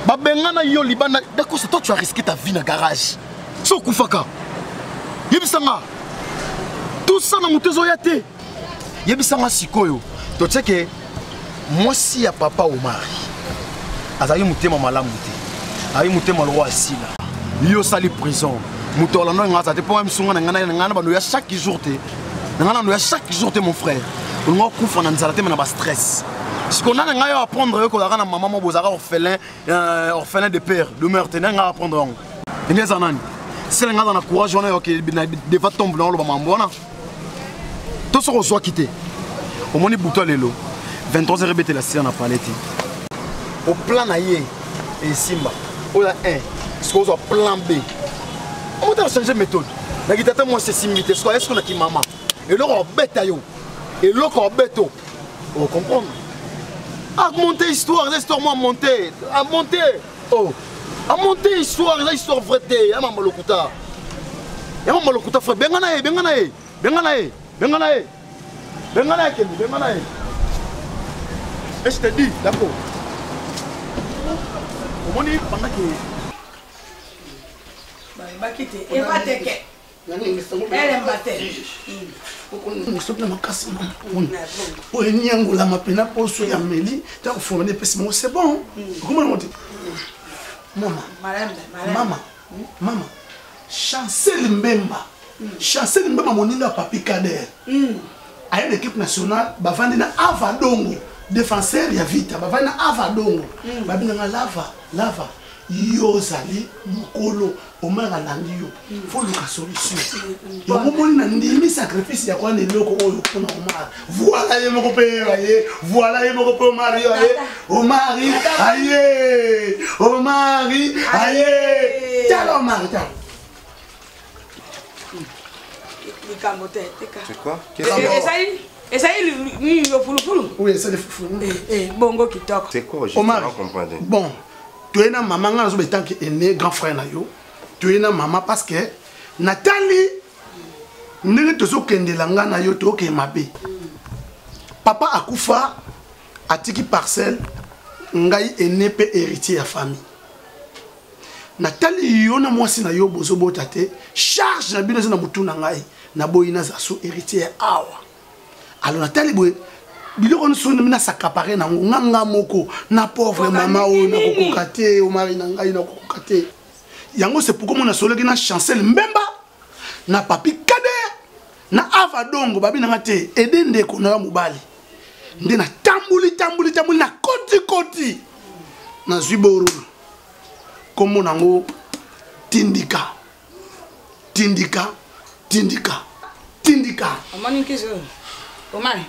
ba bengana yo libana d'accord c'est toi tu as risqué ta vie na garage so kufaka yebisanga tout ça na mutezo ya te yebisanga sikoyo to cheke moi si ya papa Omar azali mutema malamu te ayi mutema lo asila yo sali prison mutola no ngata te po msunga ngana bano ya chaque jour te ngana no ya chaque jour te mon frère ngo kufa na nzala te na ba stress ce qu'on a ngayo apprendre ko la na maman mo bozara orphelin de père de mère te nga apprendre ngo ngeza nani c'est ngana na courage on que deva tombe dans le bambona to so ko so quitter au moni buto lelo 23h rebete la sira na palette au plan aye et simba on a un ce qu'on a plan B on va changer méthode la guitare moi c'est simité soit est-ce qu'on a qui maman et là on bête yo et là on bête on comprend à monter histoire moi monter à monter oh à monter histoire vraie ya mama lokuta frère bengana et je te dis d'accord au monde pendant que bakite et va te que elle mbate sokina makasi o enyangola mapena poso ya meli ta kufomene pesi mo c'est bon comment on dit mama Chancel Mbemba moninga papi Kader à une équipe nationale bavandi na Avadongo défenseur ya Vita bavandi na Avadongo babinanga lava yozali mokolo omanga landi yo faut luka solution yo momoni na ndimi sacrifice ya kwa neloko oyo pona Omar voilà ye moko pe aye voilà ye moko pe Omar yo aye Omar aye tala Omar tala C'est quoi? Oui, c'est le foufou. Bongo qui toque. C'est quoi? Je Omar, ne comprends pas. bon, tu es na maman nga zo tant que aîné grand frère na yo. Tu es na maman parce que Nathalie ndenge tozo kendela nga na yo to ke mabe. Papa akufa atiki parcelle ngai aîné pe héritier ya famille. Nathalie yo na mwasi na yo bozo botate charge na bino na mutu na ngai na boyina za so héritier awa. Alors Nathalie boy biloko nsoni mina sakapare na nganga moko na pauvre mama o na kokokate o mari na ngai na kokokate. Yango c'est pourquoi mon asoleki na Chancel Mbemba na papi Kader na Avadongo babi na ngate edende ko na mobali. Nde na tambuli na koti na Zwiboru. Comme nango tindika. Amani kiso.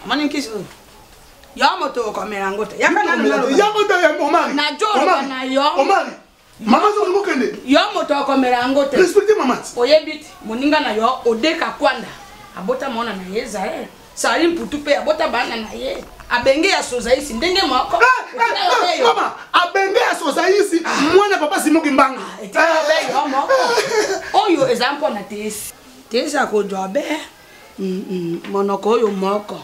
Amani kiso. Yamoto kamerangote. Yakana Yamoto ya Omar. Na joro na yo. Omar. Mama zo ngokende. Yamoto kamerangote. Respectez maman. Oyebit moninga na yo odeka kwanda. Abota mona na yeza Sali mputu pe abota bana na ye. Abenge ya sozaisi ndenge moko. Mama, abenge ya sozaisi mwana papa Simoki Mbanga. Oyo example na tesi. Tesi akodwa be. Monoko oyo moko.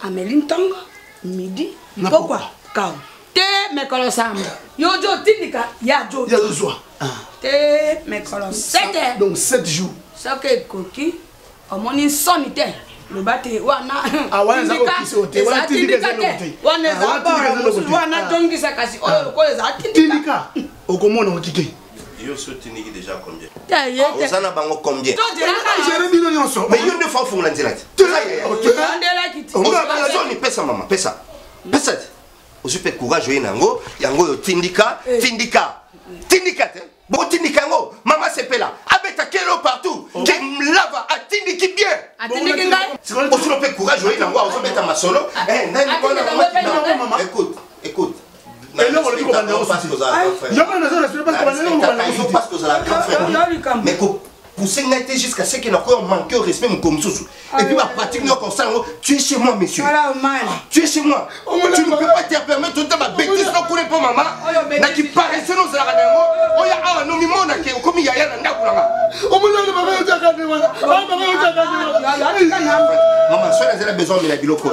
Amelintongo midi. Pourquoi? Kao. Te mekolo samba. Yojo tindika ya jo. Ya zo. Te mekolo 7. Donc 7 jours. Ça que coquille. Omoni sonite. Le bate wana awana okisi ote wana tindika wana tongisa kasi oyo ko za tindika okomona okike yo so tindiki déjà combien osana bango combien j'ai mis l'union so mais yo ne faut fondre direct on pesa mama pesa ozupe courage yango yo tindika bon tindikango mama sepela abeta kelo partout qui lava atindiki bien atindiki ngai on se fait courage oui nango on beta masolo écoute et là on dit qu'on va aller au parce que ça mais pousser n'était jusqu'à ce qu'il a encore manqué au respect comme ça et puis ma pratique comme ça tu es chez moi monsieur tu es chez moi tu ne peux pas te permettre de ma bêtise non pour pas maman na qui paraissait nous la radio oya ah no mi mona ke comme il y a na ndakulanga maman so na zela besoin de la biloko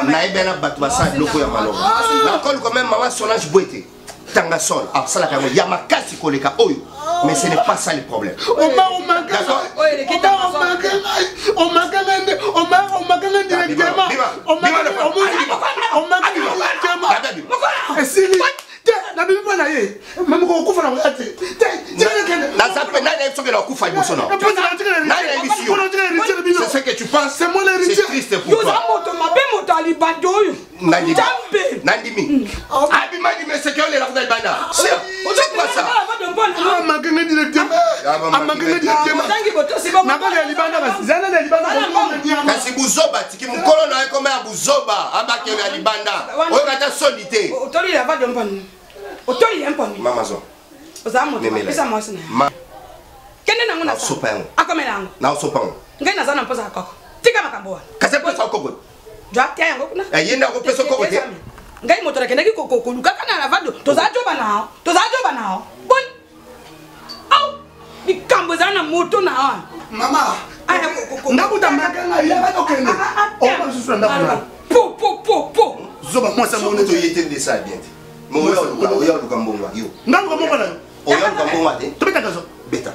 na ebena batu basa biloko ya maloko na kol quand même maman Solange Boité tanga sol ah ça la quand il y a ma casse koleka oyo mais ce n'est pas ça le problème. C'est ce que tu penses. C'est moi l'héritier. C'est triste pour toi. Nandimi. Abimani mais c'est que les lafdal bana. C'est quoi ça? kasi buzoba tiki mukolo na ekoma ya buzoba abake ya libanda oyo kata solité otoli la va de mpani otoli mpani mama zo ozamu pesa mwasina kende nangu na sopa yango akomela yango na sopa yango ngai nazana mposa koko tika makambo wa kasi pesa koko jwa tia yango kuna yenda ko pesa koko te ngai motora kendaki koko luka kana la vado tozajoba nao bon au bikambo zana moto na mama ndakuta makanga ya okende o susu ndakuna po zoba moi ça mon to yete de ça bien mo yo lukambo yo ndako mo bana o yo lukambo te to beta kazo beta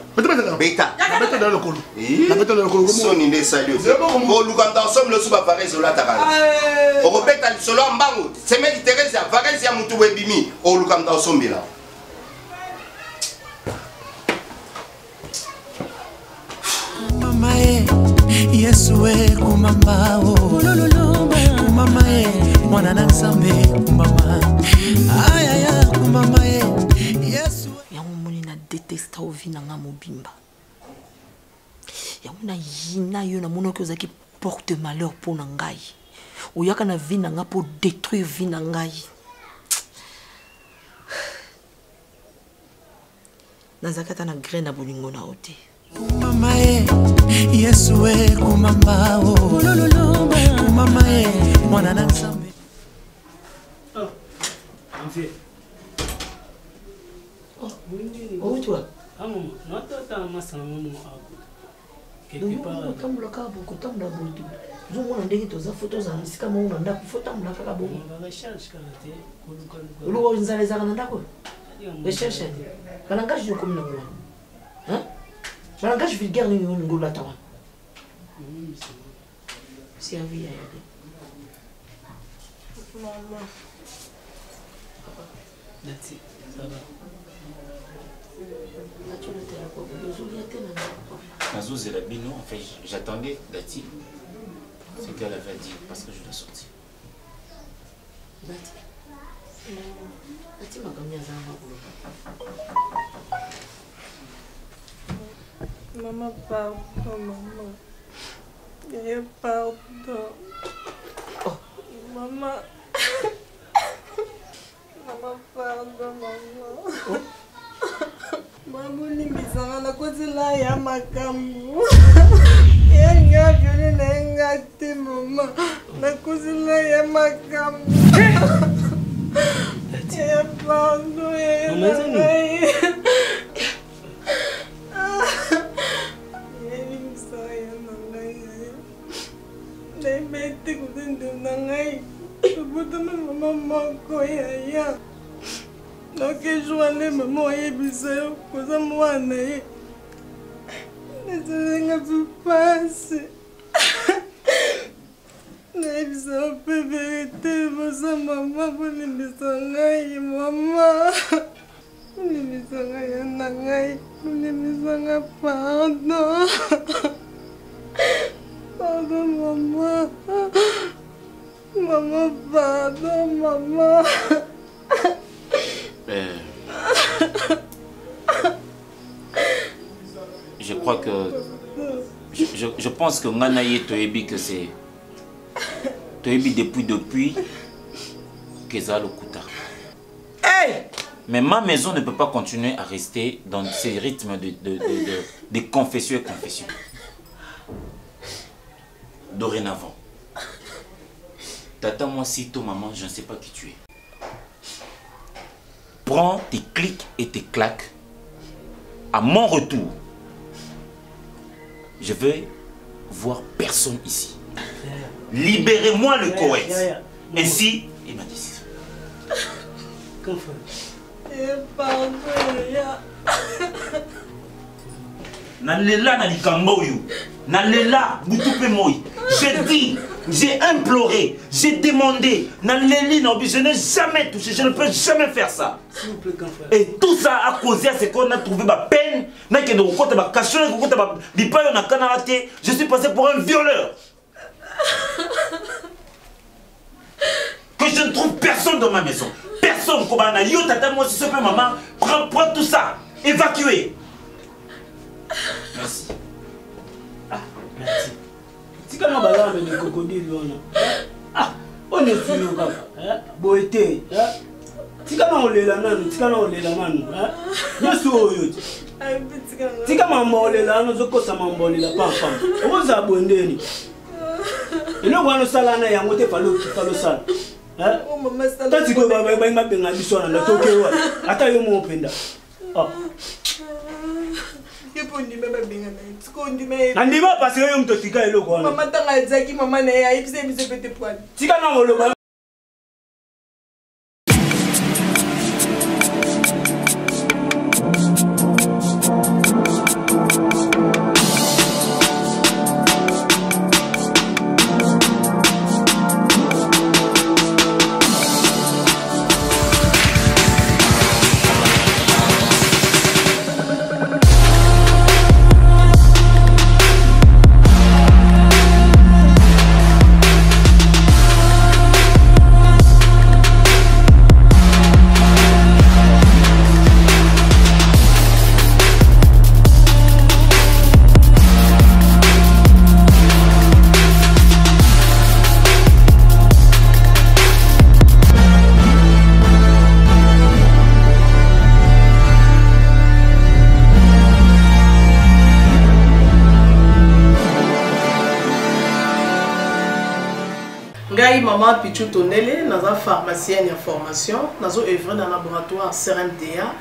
dans le colo soni nde sali o lukanda ensemble le suba pareil sur la takana o beta solo mbangu semeli Teresa varenzi ya mutu webimi o lukanda ensemble là Yesu e kumama o kumama e mwana na nzambe kumama ayaya kumama e Yesu yango moni na détesta o vie nanga mobimba yango na yina yo na monoki ozaki porte malheur pour na ngai oyaka na vie nanga pour détruire vie na ngai nazakata na graine na bolingo na ote kumama e Yesu e kumama o kumama e mwana na nzambe oh tu vois maman natata masana maman otambola kaka boko otambola botu ozomona ndenge toza fo tozala misika moko na ndako fo otambola kaka bongo oluka nzala ezalaka na ndako recherche balangage okomi na ngwana balangage vulgaire nini olingi olata wana servi ya yade maman Dati, ça va. Nazou Zelabino, en fait, j'attendais Dati. Ce qu'elle avait dit, parce que je dois sortir. Dati. Dati m'a gagné à Maman, pardon, maman. Pardon. Oh. Maman. Maman, pardon, maman. Maman, limbisanga na kozela ya makambo. Yenga viole na yenga te mama. Na kozela ya makambo. Pardon, ya Bete kutende nangai, botama mama moko ya. Noke joane mama yebisa koza mwana ye. Nezenga pupasi. Nebisa pe verite bosa mama bonibisa ngai mama. Bonibisa ngai nangai, bonibisa ngai pardon. Pardon, maman. Maman, pardon, maman. Je crois que... Je pense que Nganaye Toebi que c'est... Toebi depuis Kezal Okuta. Hey! Mais ma maison ne peut pas continuer à rester dans ces rythmes de confession et confession. Dorénavant, tata, moi, sitôt, maman, je ne sais pas qui tu es. Prends tes clics et tes claques. À mon retour, je vais voir personne ici. Libérez-moi le Koweït. Ainsi est ma décision. Pardon, Nalela Nalikamboyu, Nalela Boutoupé Moi. J'ai dit, j'ai imploré, j'ai demandé. Naleli Nobi, je n'ai jamais touché, je ne peux jamais faire ça. Et tout ça a causé à ce qu'on a trouvé ma peine. Je suis passé pour un violeur. Que je ne trouve personne dans ma maison. Personne. Yo tata moi si ce peut maman, prends tout ça, évacuez. Merci. Ah, merci. Si quand on va les crocodiles, ah, on est fini au papa. Boité. Si quand on les la nanu, si quand on les la manu, bien sûr. Si quand on les la nanu, ça m'a la pam. On va abonder. Et nous on salana ya moté falo sal. Tant que baba m'a benga bisona na tokewa. Ata yo mo penda. Ah. Nandima parce que yo mtotika eloko wana. Mama tanga ezaki mama na ya ipse bise pete poil. Tika na ngoloba. maman Pichou Tonele, naza pharmacienne en formation, nazo œuvré dans le laboratoire CRMTA,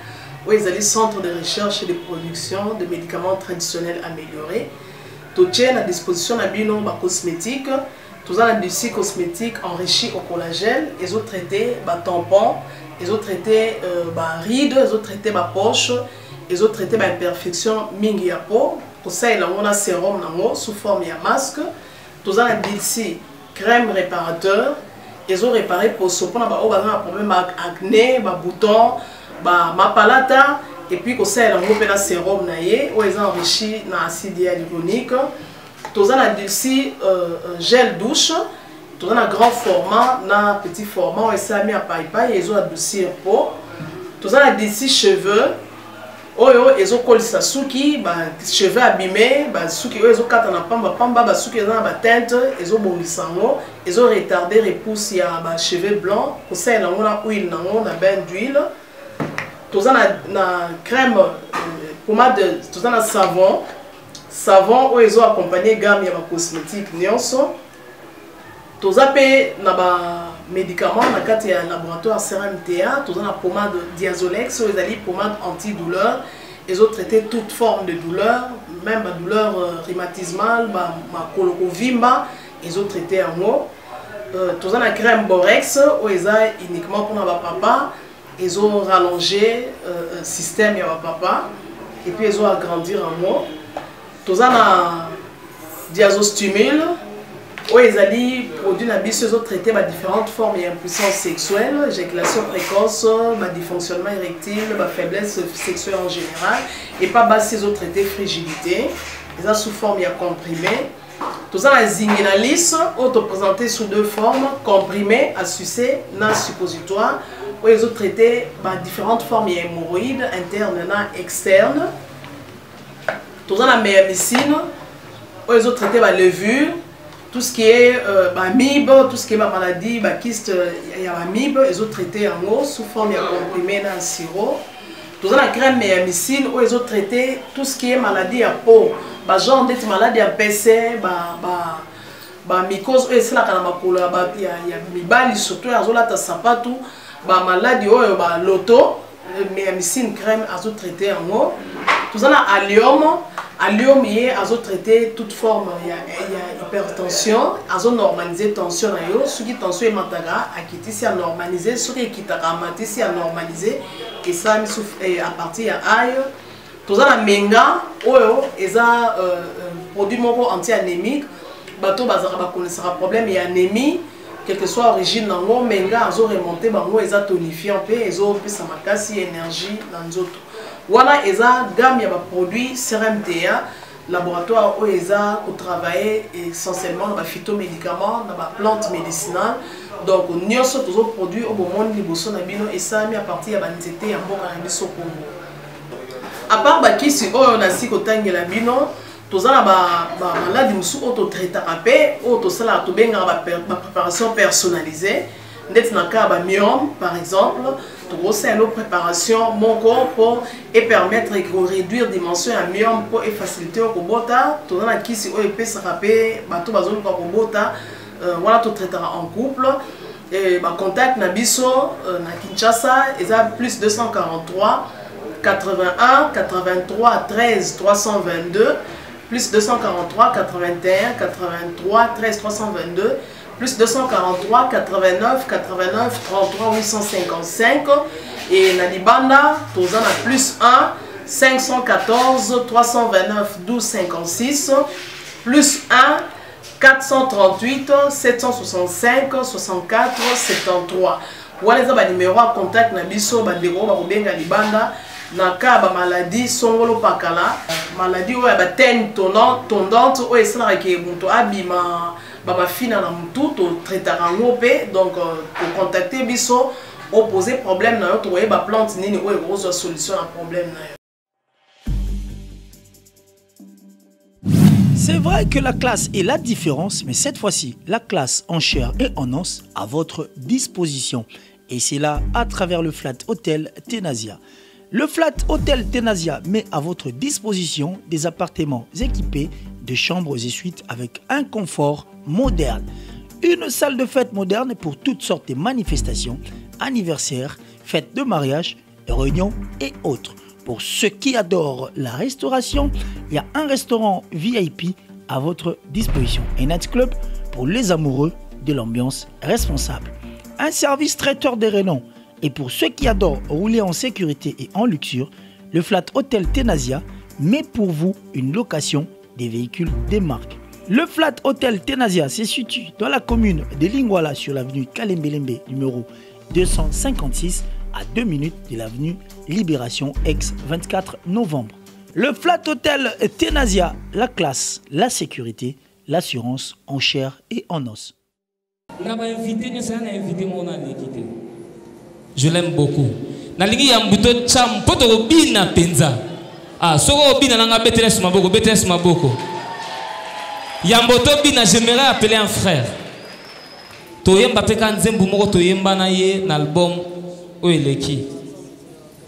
où ils allaient centre de recherche et de production de médicaments traditionnels améliorés. Tout est à disposition de bino cosmétiques, tout un industrie cosmétique enrichi au collagène, ils ont traité tampons, ils ont traité rides, ils ont traité poche, ils ont traité imperfection mingi ya peau. Pour ça, il y a un sérum sous forme de masque. Tout un industrie crème réparateur, ils ont réparé pour ce qu'on a un problème avec acné, boutons, ma palata, et puis qu'on sait un sérum où ils ont enrichi dans l'acide hyaluronique. Tous un adouci gel douche, tous un grand format, un petit format, et ça mis à paille, ils ont adouci un pot. Tous un adouci cheveux, ils ont collé sa souki, cheveux abîmés, souki, ils ont quatre na pamba, souki ils ont teinte, ils ont bondi sango, ils ont retardé repousse ya cheveux blancs, pour ça ils ont na huile, na bain d'huile. Tous un na crème, pommade, tous un savon. Savon où ils ont accompagné gamme ya cosmétique nyonso. Tous apé na médicaments na kati ya laboratoire CRMTA, tous na pommade Diazolex, ils ali pommade antidouleur. Ils ont traité toute forme de douleur, même la douleur rhumatismale, ma colokovimba, ils ont traité en haut. Tous na crème Borex où ils ont uniquement pour na papa, ils ont rallongé le système ya papa et puis ils ont agrandi en haut. Tous un diazostimule où ils allaient produire ils ont traité différentes formes d'impuissance sexuelle, éjaculation précoce, dysfonctionnement érectile, faiblesse sexuelle en général, et pas ils ont traité frigidité, ils ont sous forme comprimé. Tous un zinginalis présenté sous deux formes, comprimé à sucer, na suppositoire, où ils ont traité différentes formes d'hémorroïdes internes et externes. Tous la meilleure médecine, où ils ont traité la levure, tout ce qui est amibe, tout ce qui est maladie, kyste, il y a amibe, ils ont traité en eau sous forme de comprimé dans le sirop. Tous la crème meilleure médecine, où ils ont traité tout ce qui est maladie à peau, genre d'être maladie à PC, mycose, et c'est là qu'il y a mibali, surtout, ils ont là sapatu, maladie, loto, meilleure médecine crème, ils ont traité en eau. Tous la allium. Allium est à traiter toute forme d'hypertension, à normaliser tension, ce qui tension est mataga, à quitter si à normaliser, ce qui est quittaramati si à normaliser, et ça à partir de aïe. Tout ça la menga, ils ont produit anti-anémique, bateau bazara connaissera problème et anémie, quelle que soit l'origine nango, menga ils ont remonté, ils ont tonifié un peu, ils ont plus samakasi énergie dans les autres. Voilà, ils ont gamme de produits CRMTA, laboratoire où ils ont travaillé essentiellement dans les phytomédicaments, dans les plantes médicinales. Donc, nous avons tous les produits au monde et ça mis à partir de l'anxiété en bon cannabis au Congo. À part qui si on a si côté la bino, tous les maladies qui sont traités, tous les préparation personnalisée. Dans le cas de myome, par exemple, c'est une préparation mon corps et permettre de réduire la dimension de myome pour faciliter le bota. Tout le monde qui s'est fait rappeler, tout le monde voilà tout traitera en couple. Et contact Nabiso, na Kinshasa, ils ont plus 243 81 83 13 322 plus 243 81 83 13 322 plus 243 89 89 33 855 et Nalibanda, tous en a plus 1 514 329 12 56 plus 1 438 765 64 73. Voilà les numéros à contact na biso bandeko ba kobenga libanda na ka ba maladie songolo pakala maladie oya ba tene tondante oya esala ke muto abima ba fina na mutu to traitera ngope donc pour contacter biso opposer problème na yo to ba plante nini oya ko solution na problème na yo. C'est vrai que la classe est la différence, mais cette fois-ci, la classe en chair et en os à votre disposition. Et c'est là à travers le Flat Hotel Tenasia. Le Flat Hotel Tenasia met à votre disposition des appartements équipés de chambres et suites avec un confort moderne. une salle de fête moderne pour toutes sortes de manifestations, anniversaires, fêtes de mariage, réunions et autres. Pour ceux qui adorent la restauration, il y a un restaurant VIP à votre disposition. Un nightclub pour les amoureux de l'ambiance responsable. Un service traiteur de renom. Et pour ceux qui adorent rouler en sécurité et en luxure, le Flat Hotel Tenazia met pour vous une location des véhicules des marques. Le Flat Hotel Tenazia se situe dans la commune de Lingwala sur l'avenue Kalembelembe numéro 256 à 2 minutes de l'avenue Libération ex-24 novembre. Le Flat Hotel Tenazia, la classe, la sécurité, l'assurance en chair et en os. Je l'aime beaucoup. Nalingi yambuto cham poto bina penza. Ah, soko bina nanga beteles maboko. Yamboto bina, j'aimerais appeler un frère. Toyemba peka nzembu moko toyemba na ye na album Oeleki.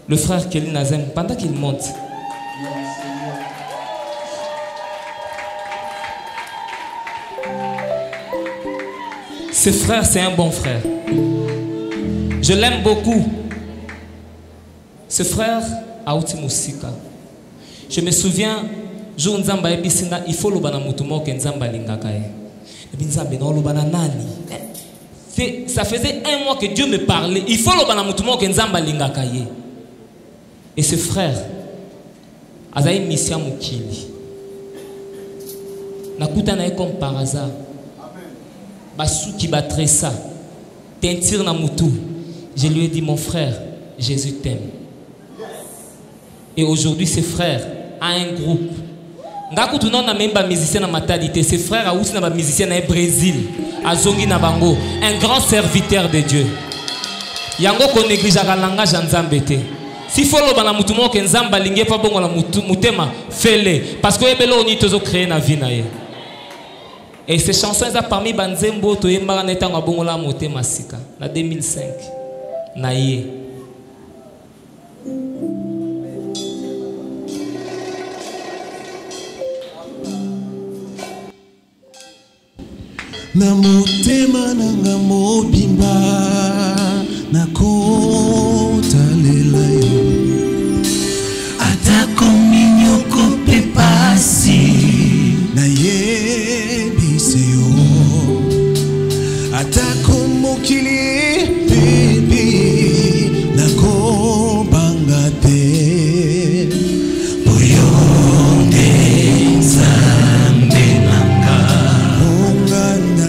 Le frère Kelly Nazem, pendant qu'il monte. Ce frère, c'est un bon frère. Je l'aime beaucoup. Ce frère a outi musika. Je me souviens, jour nzamba ebisina, il faut lobana mutumo ke nzamba lingaka ye. Et nzamba no lobana nani. Ça faisait 1 mois que Dieu me parlait. Il faut lobana mutumo ke nzamba lingaka ye. Et ce frère, azaï mission mukili. Nakuta na comme par hasard. Basu qui battrait ça. Teinture na mutu. Je lui ai dit, mon frère, Jésus t'aime. Et aujourd'hui, ce frère a un groupe. Ngakutu non na même pas musicien na matalité. Ce frère a aussi na musicien na Brésil. Azongi na bango. Un grand serviteur de Dieu. Yango ko néglige à langage en Zambete. Si follow bana mutu mo ke nzamba linge pa bongo la mutema fele parce que ebelo oni tozo créer na vie na ye. Et ces chansons eza parmi banzembo to yembaka na etango bongo la motema sika na 2005 na ye. Na motema nanga mobimba na kotalela yo atako minyoko pe pasi na yebise yo atako mokili pepe na kobanga te boyonde nzambe nanga ongana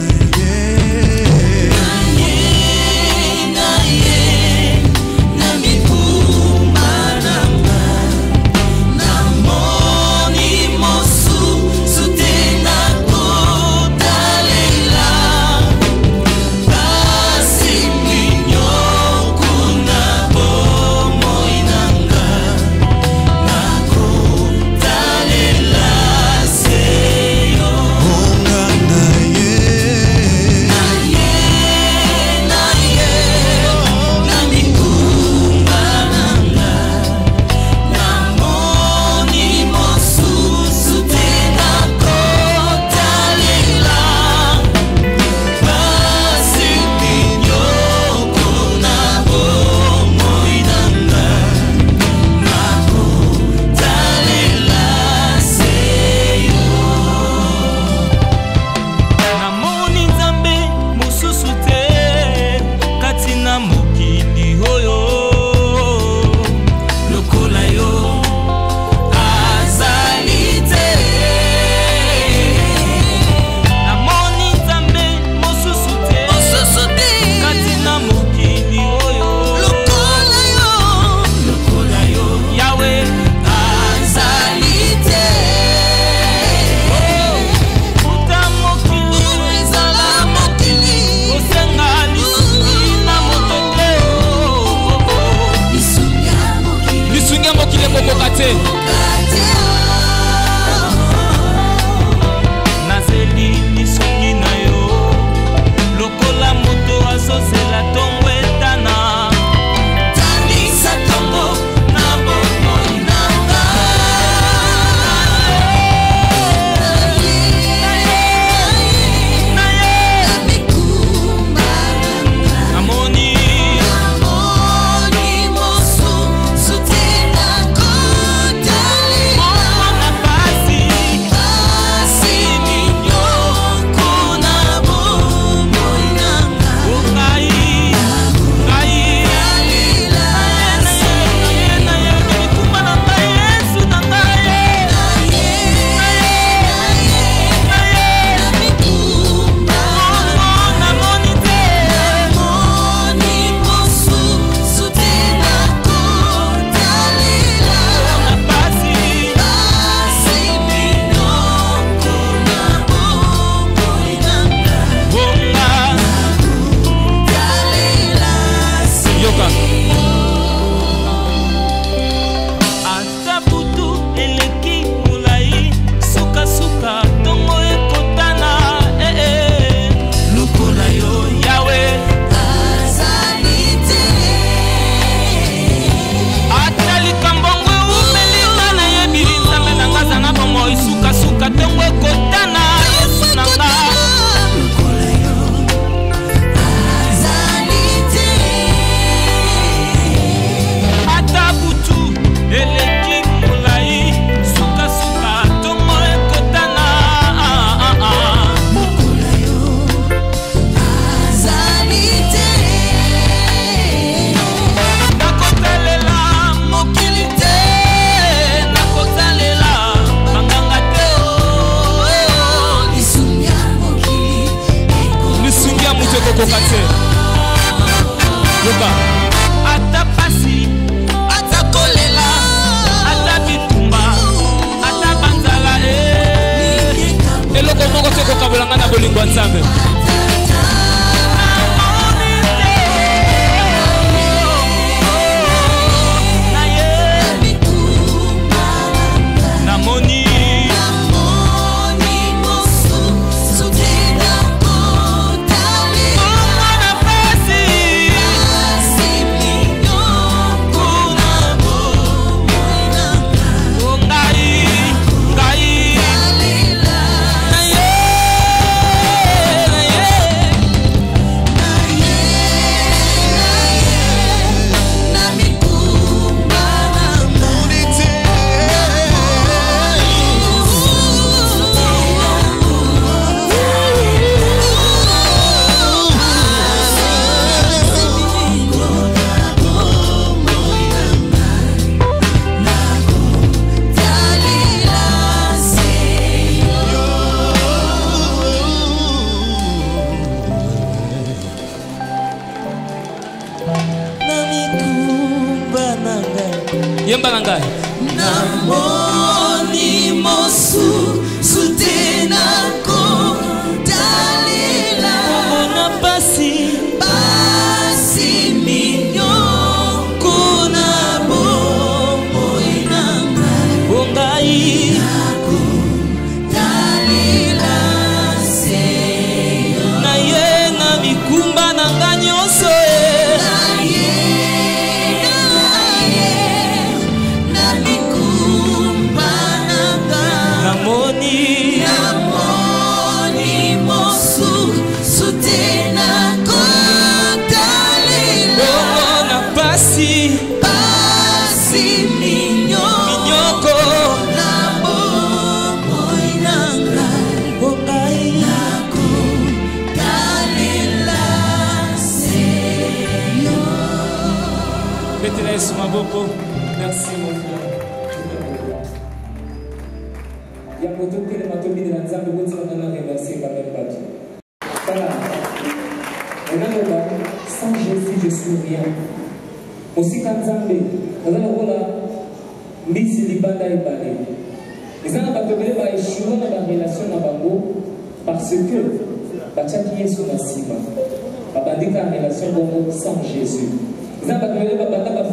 yoka ata pasi ata kolela ata bitumba ata banzala eloko moko te kokabolanga na bolingo ya Nzambe. Namoni mosu sutena ko dalela Kona pasi pasi minyo Kona bomo inanga Bongai Nako dalela seyo Na ye na mikumba nanga nyoso Beaucoup. Merci mon frère. Il y a beaucoup de gens qui ont Nzambe beaucoup de remercier quand même pas. Voilà. Sans Jésus je suis rien. Aussi quand Nzambe, on a le rôle Miss Libanda et Balé. Les gens ont appelé par échouer dans la relation à Bango parce que Bachaki est sur la cima. Babandika en relation sans Jésus. Ils ont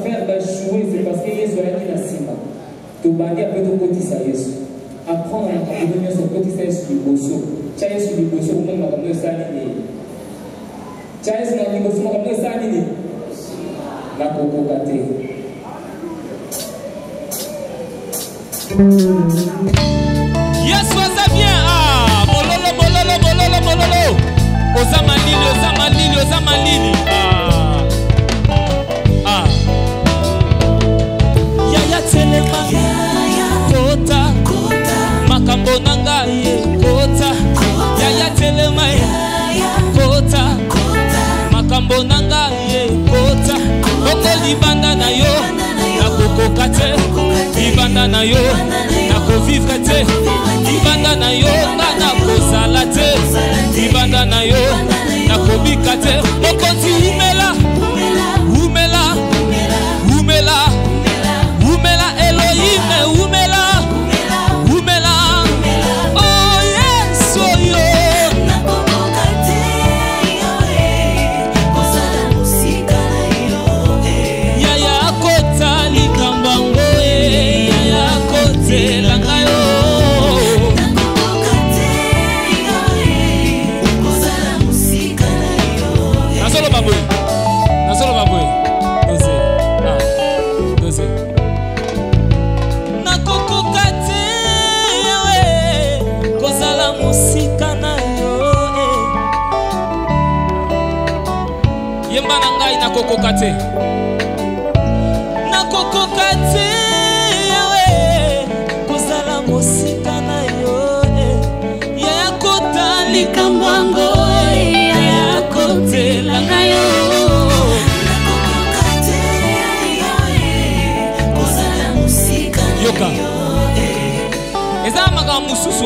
faire échouer, c'est parce que Jésus a été la cima. Tu vas dire après ton côté ça Jésus. Apprendre à devenir son côté ça Jésus du bosso. Tu as Jésus du bosso, vous m'avez amené ça nini. Tu as Jésus du bosso, vous m'avez amené ça nini. La coco gâté. Yes, ça vient. Ah, mololo, mololo, mololo, mololo. Ozamalili, ozamalili, ozamalili. Kota makambo nanga ye kota yaya telema kota makambo nanga ye kota bongo libanda na yo nakokoka te libanda na yo nakovivre te libanda na yo nga nakozala te libanda na yo nakobika te mokonzi umela umela umela Elohim, umela, umela, oh yes, oh yo. Yaya kota likambango, yaya kote langayo. Nasolo baboy, nasolo baboy. Nakokoka te nakokoka te yawe kozala mosika na yo yaya kota likambwango yaya kotela na yo nakokoka te yawe kozala mosika na yo yoka eza makambo mosusu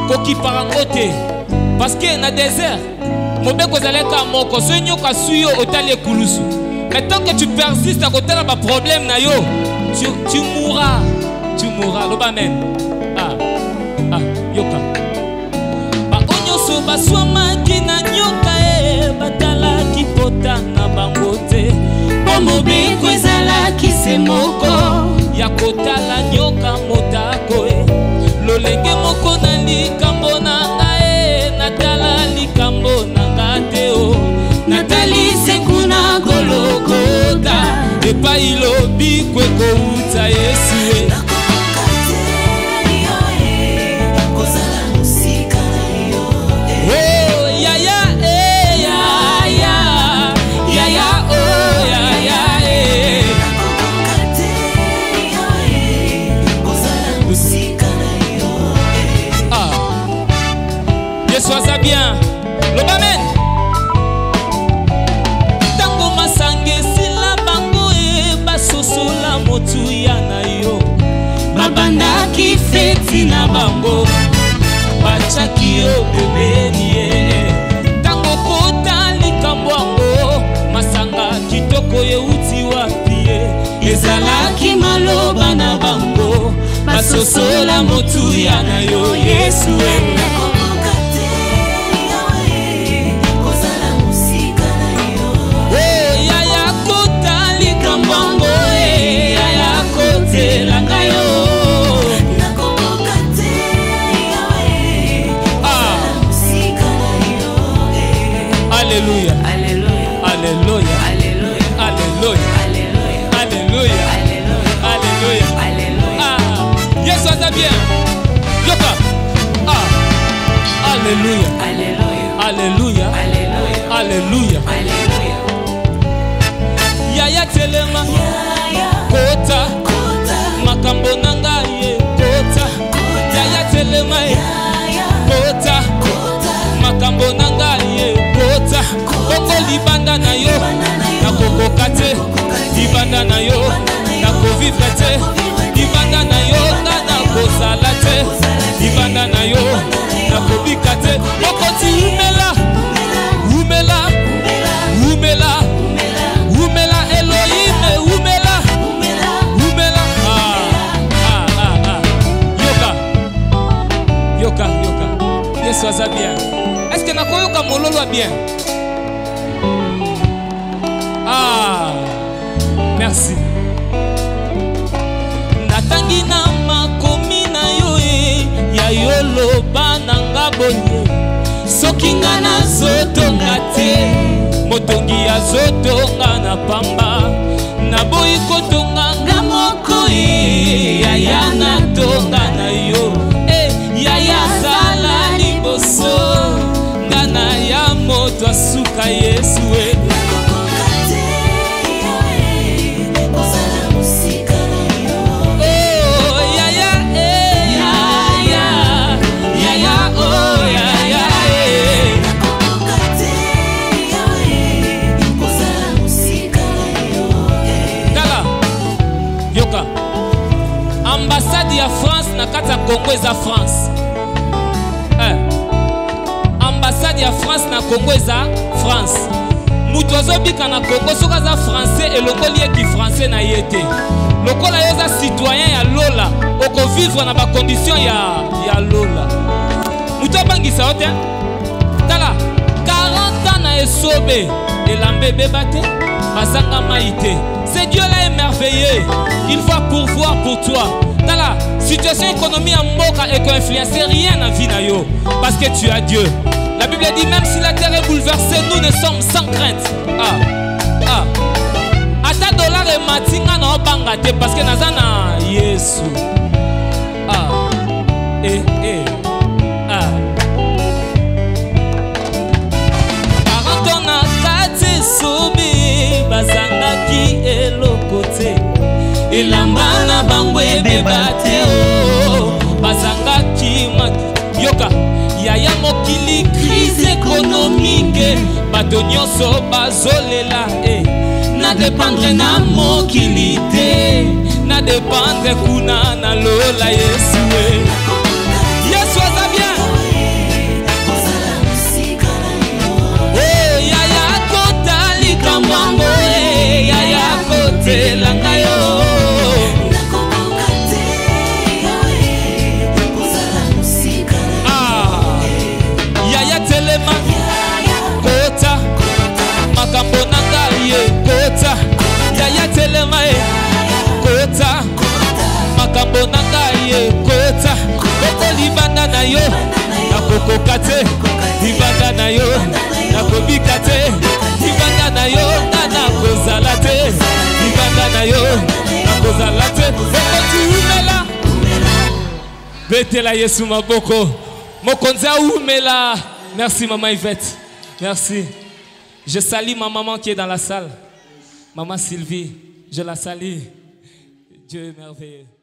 koki parango te parce que na désert mobeko zaleka moko so nyoka suyo otali ekulusu. Mais tant que tu persistes à côté de ma problème na yo, tu mourras. Tu mourras. Loba même. Yoka. Ba onyoso baswama kina nyoka batala kipota na bangote. Pomo beko ezala kisemoko. Ya kotala nyoka motako lolenge moko na likambo na ngae natala likambo na ngateo natali sekuna golokota epai lobi kwekouta Yesu sois bien, l'obamen. Tango masange sila bango basoso la motu ya na yo. Babanda ki feti na bango, bachaki yo bebe nie. Tango kota likambo ango, masanga kitoko ye uti wapie. Ezalaki maloba na bango, basoso la motu ya na yo Yesu Alléluia, Alléluia, Alléluia, Alléluia, Alléluia, Alléluia. Yes, ça va bien. Yoka. Alléluia, Alléluia, Alléluia, Alléluia. Yaya telema, kota, makambo nanga ye, kota. Yaya telema, kota, makambo nanga ye, kota. Koko libanda na yo, na koko kate, libanda na yo, na kovivre te, libanda na yo, na kozala te, libanda na yo, na kobika te. Okoti umela, umela, umela, umela Elohim, umela, umela. Yoka, yoka, Yesu aza bien. Est-ce que nakoyoka mololo bien? Merci. Natangi na makomi na yo ya yolo bananga bonye. Soki nga na zotonga te, motongi ya zotonga na pamba. Naboyi kotonga nga moko yaya na tonga na yo. Yaya sala liboso, nga na ya moto asuka Yesu ambassade ya France na kati ya Congo eza France. Ambassade ya France na Congo eza France. Mutu azobika na Congo soki aza français elongoli eki français na ye te. Lokola yo eza citoyen ya lola okovivre na bacondition ya lola. Mutu abangisa yo te. Tala 40 ans na esobe elamba ebeba te bazanga mai te. C'est Dieu là émerveillé. Il va pourvoir pour toi. Dans la situation économique en Mboka et qu'on influence rien dans la vie na yo. Parce que tu as Dieu. La Bible dit même si la terre est bouleversée, nous ne sommes sans crainte. Ata dollar et matinga na obangate parce que nazana Yesu. Parantona kate sobi bazanga ki elokote. Elamba na bango ebeba te bazanga ki yoka yaya mokili crise économique bato nyonso bazolela na dépendre na mokili te na dépendre kuna na lola Yesu Yesu aza bien makambo na ngai ekota koko libanda na yo nakokoka te libanda na yo nakobika te libanda na yo nakozala te libanda na yo nakozala te okotiumela betela Yesu maboko mokonzi aumela. Merci maman Yvette, merci. Je salue ma maman qui est dans la salle, maman Sylvie, je la salue. Dieu est merveilleux.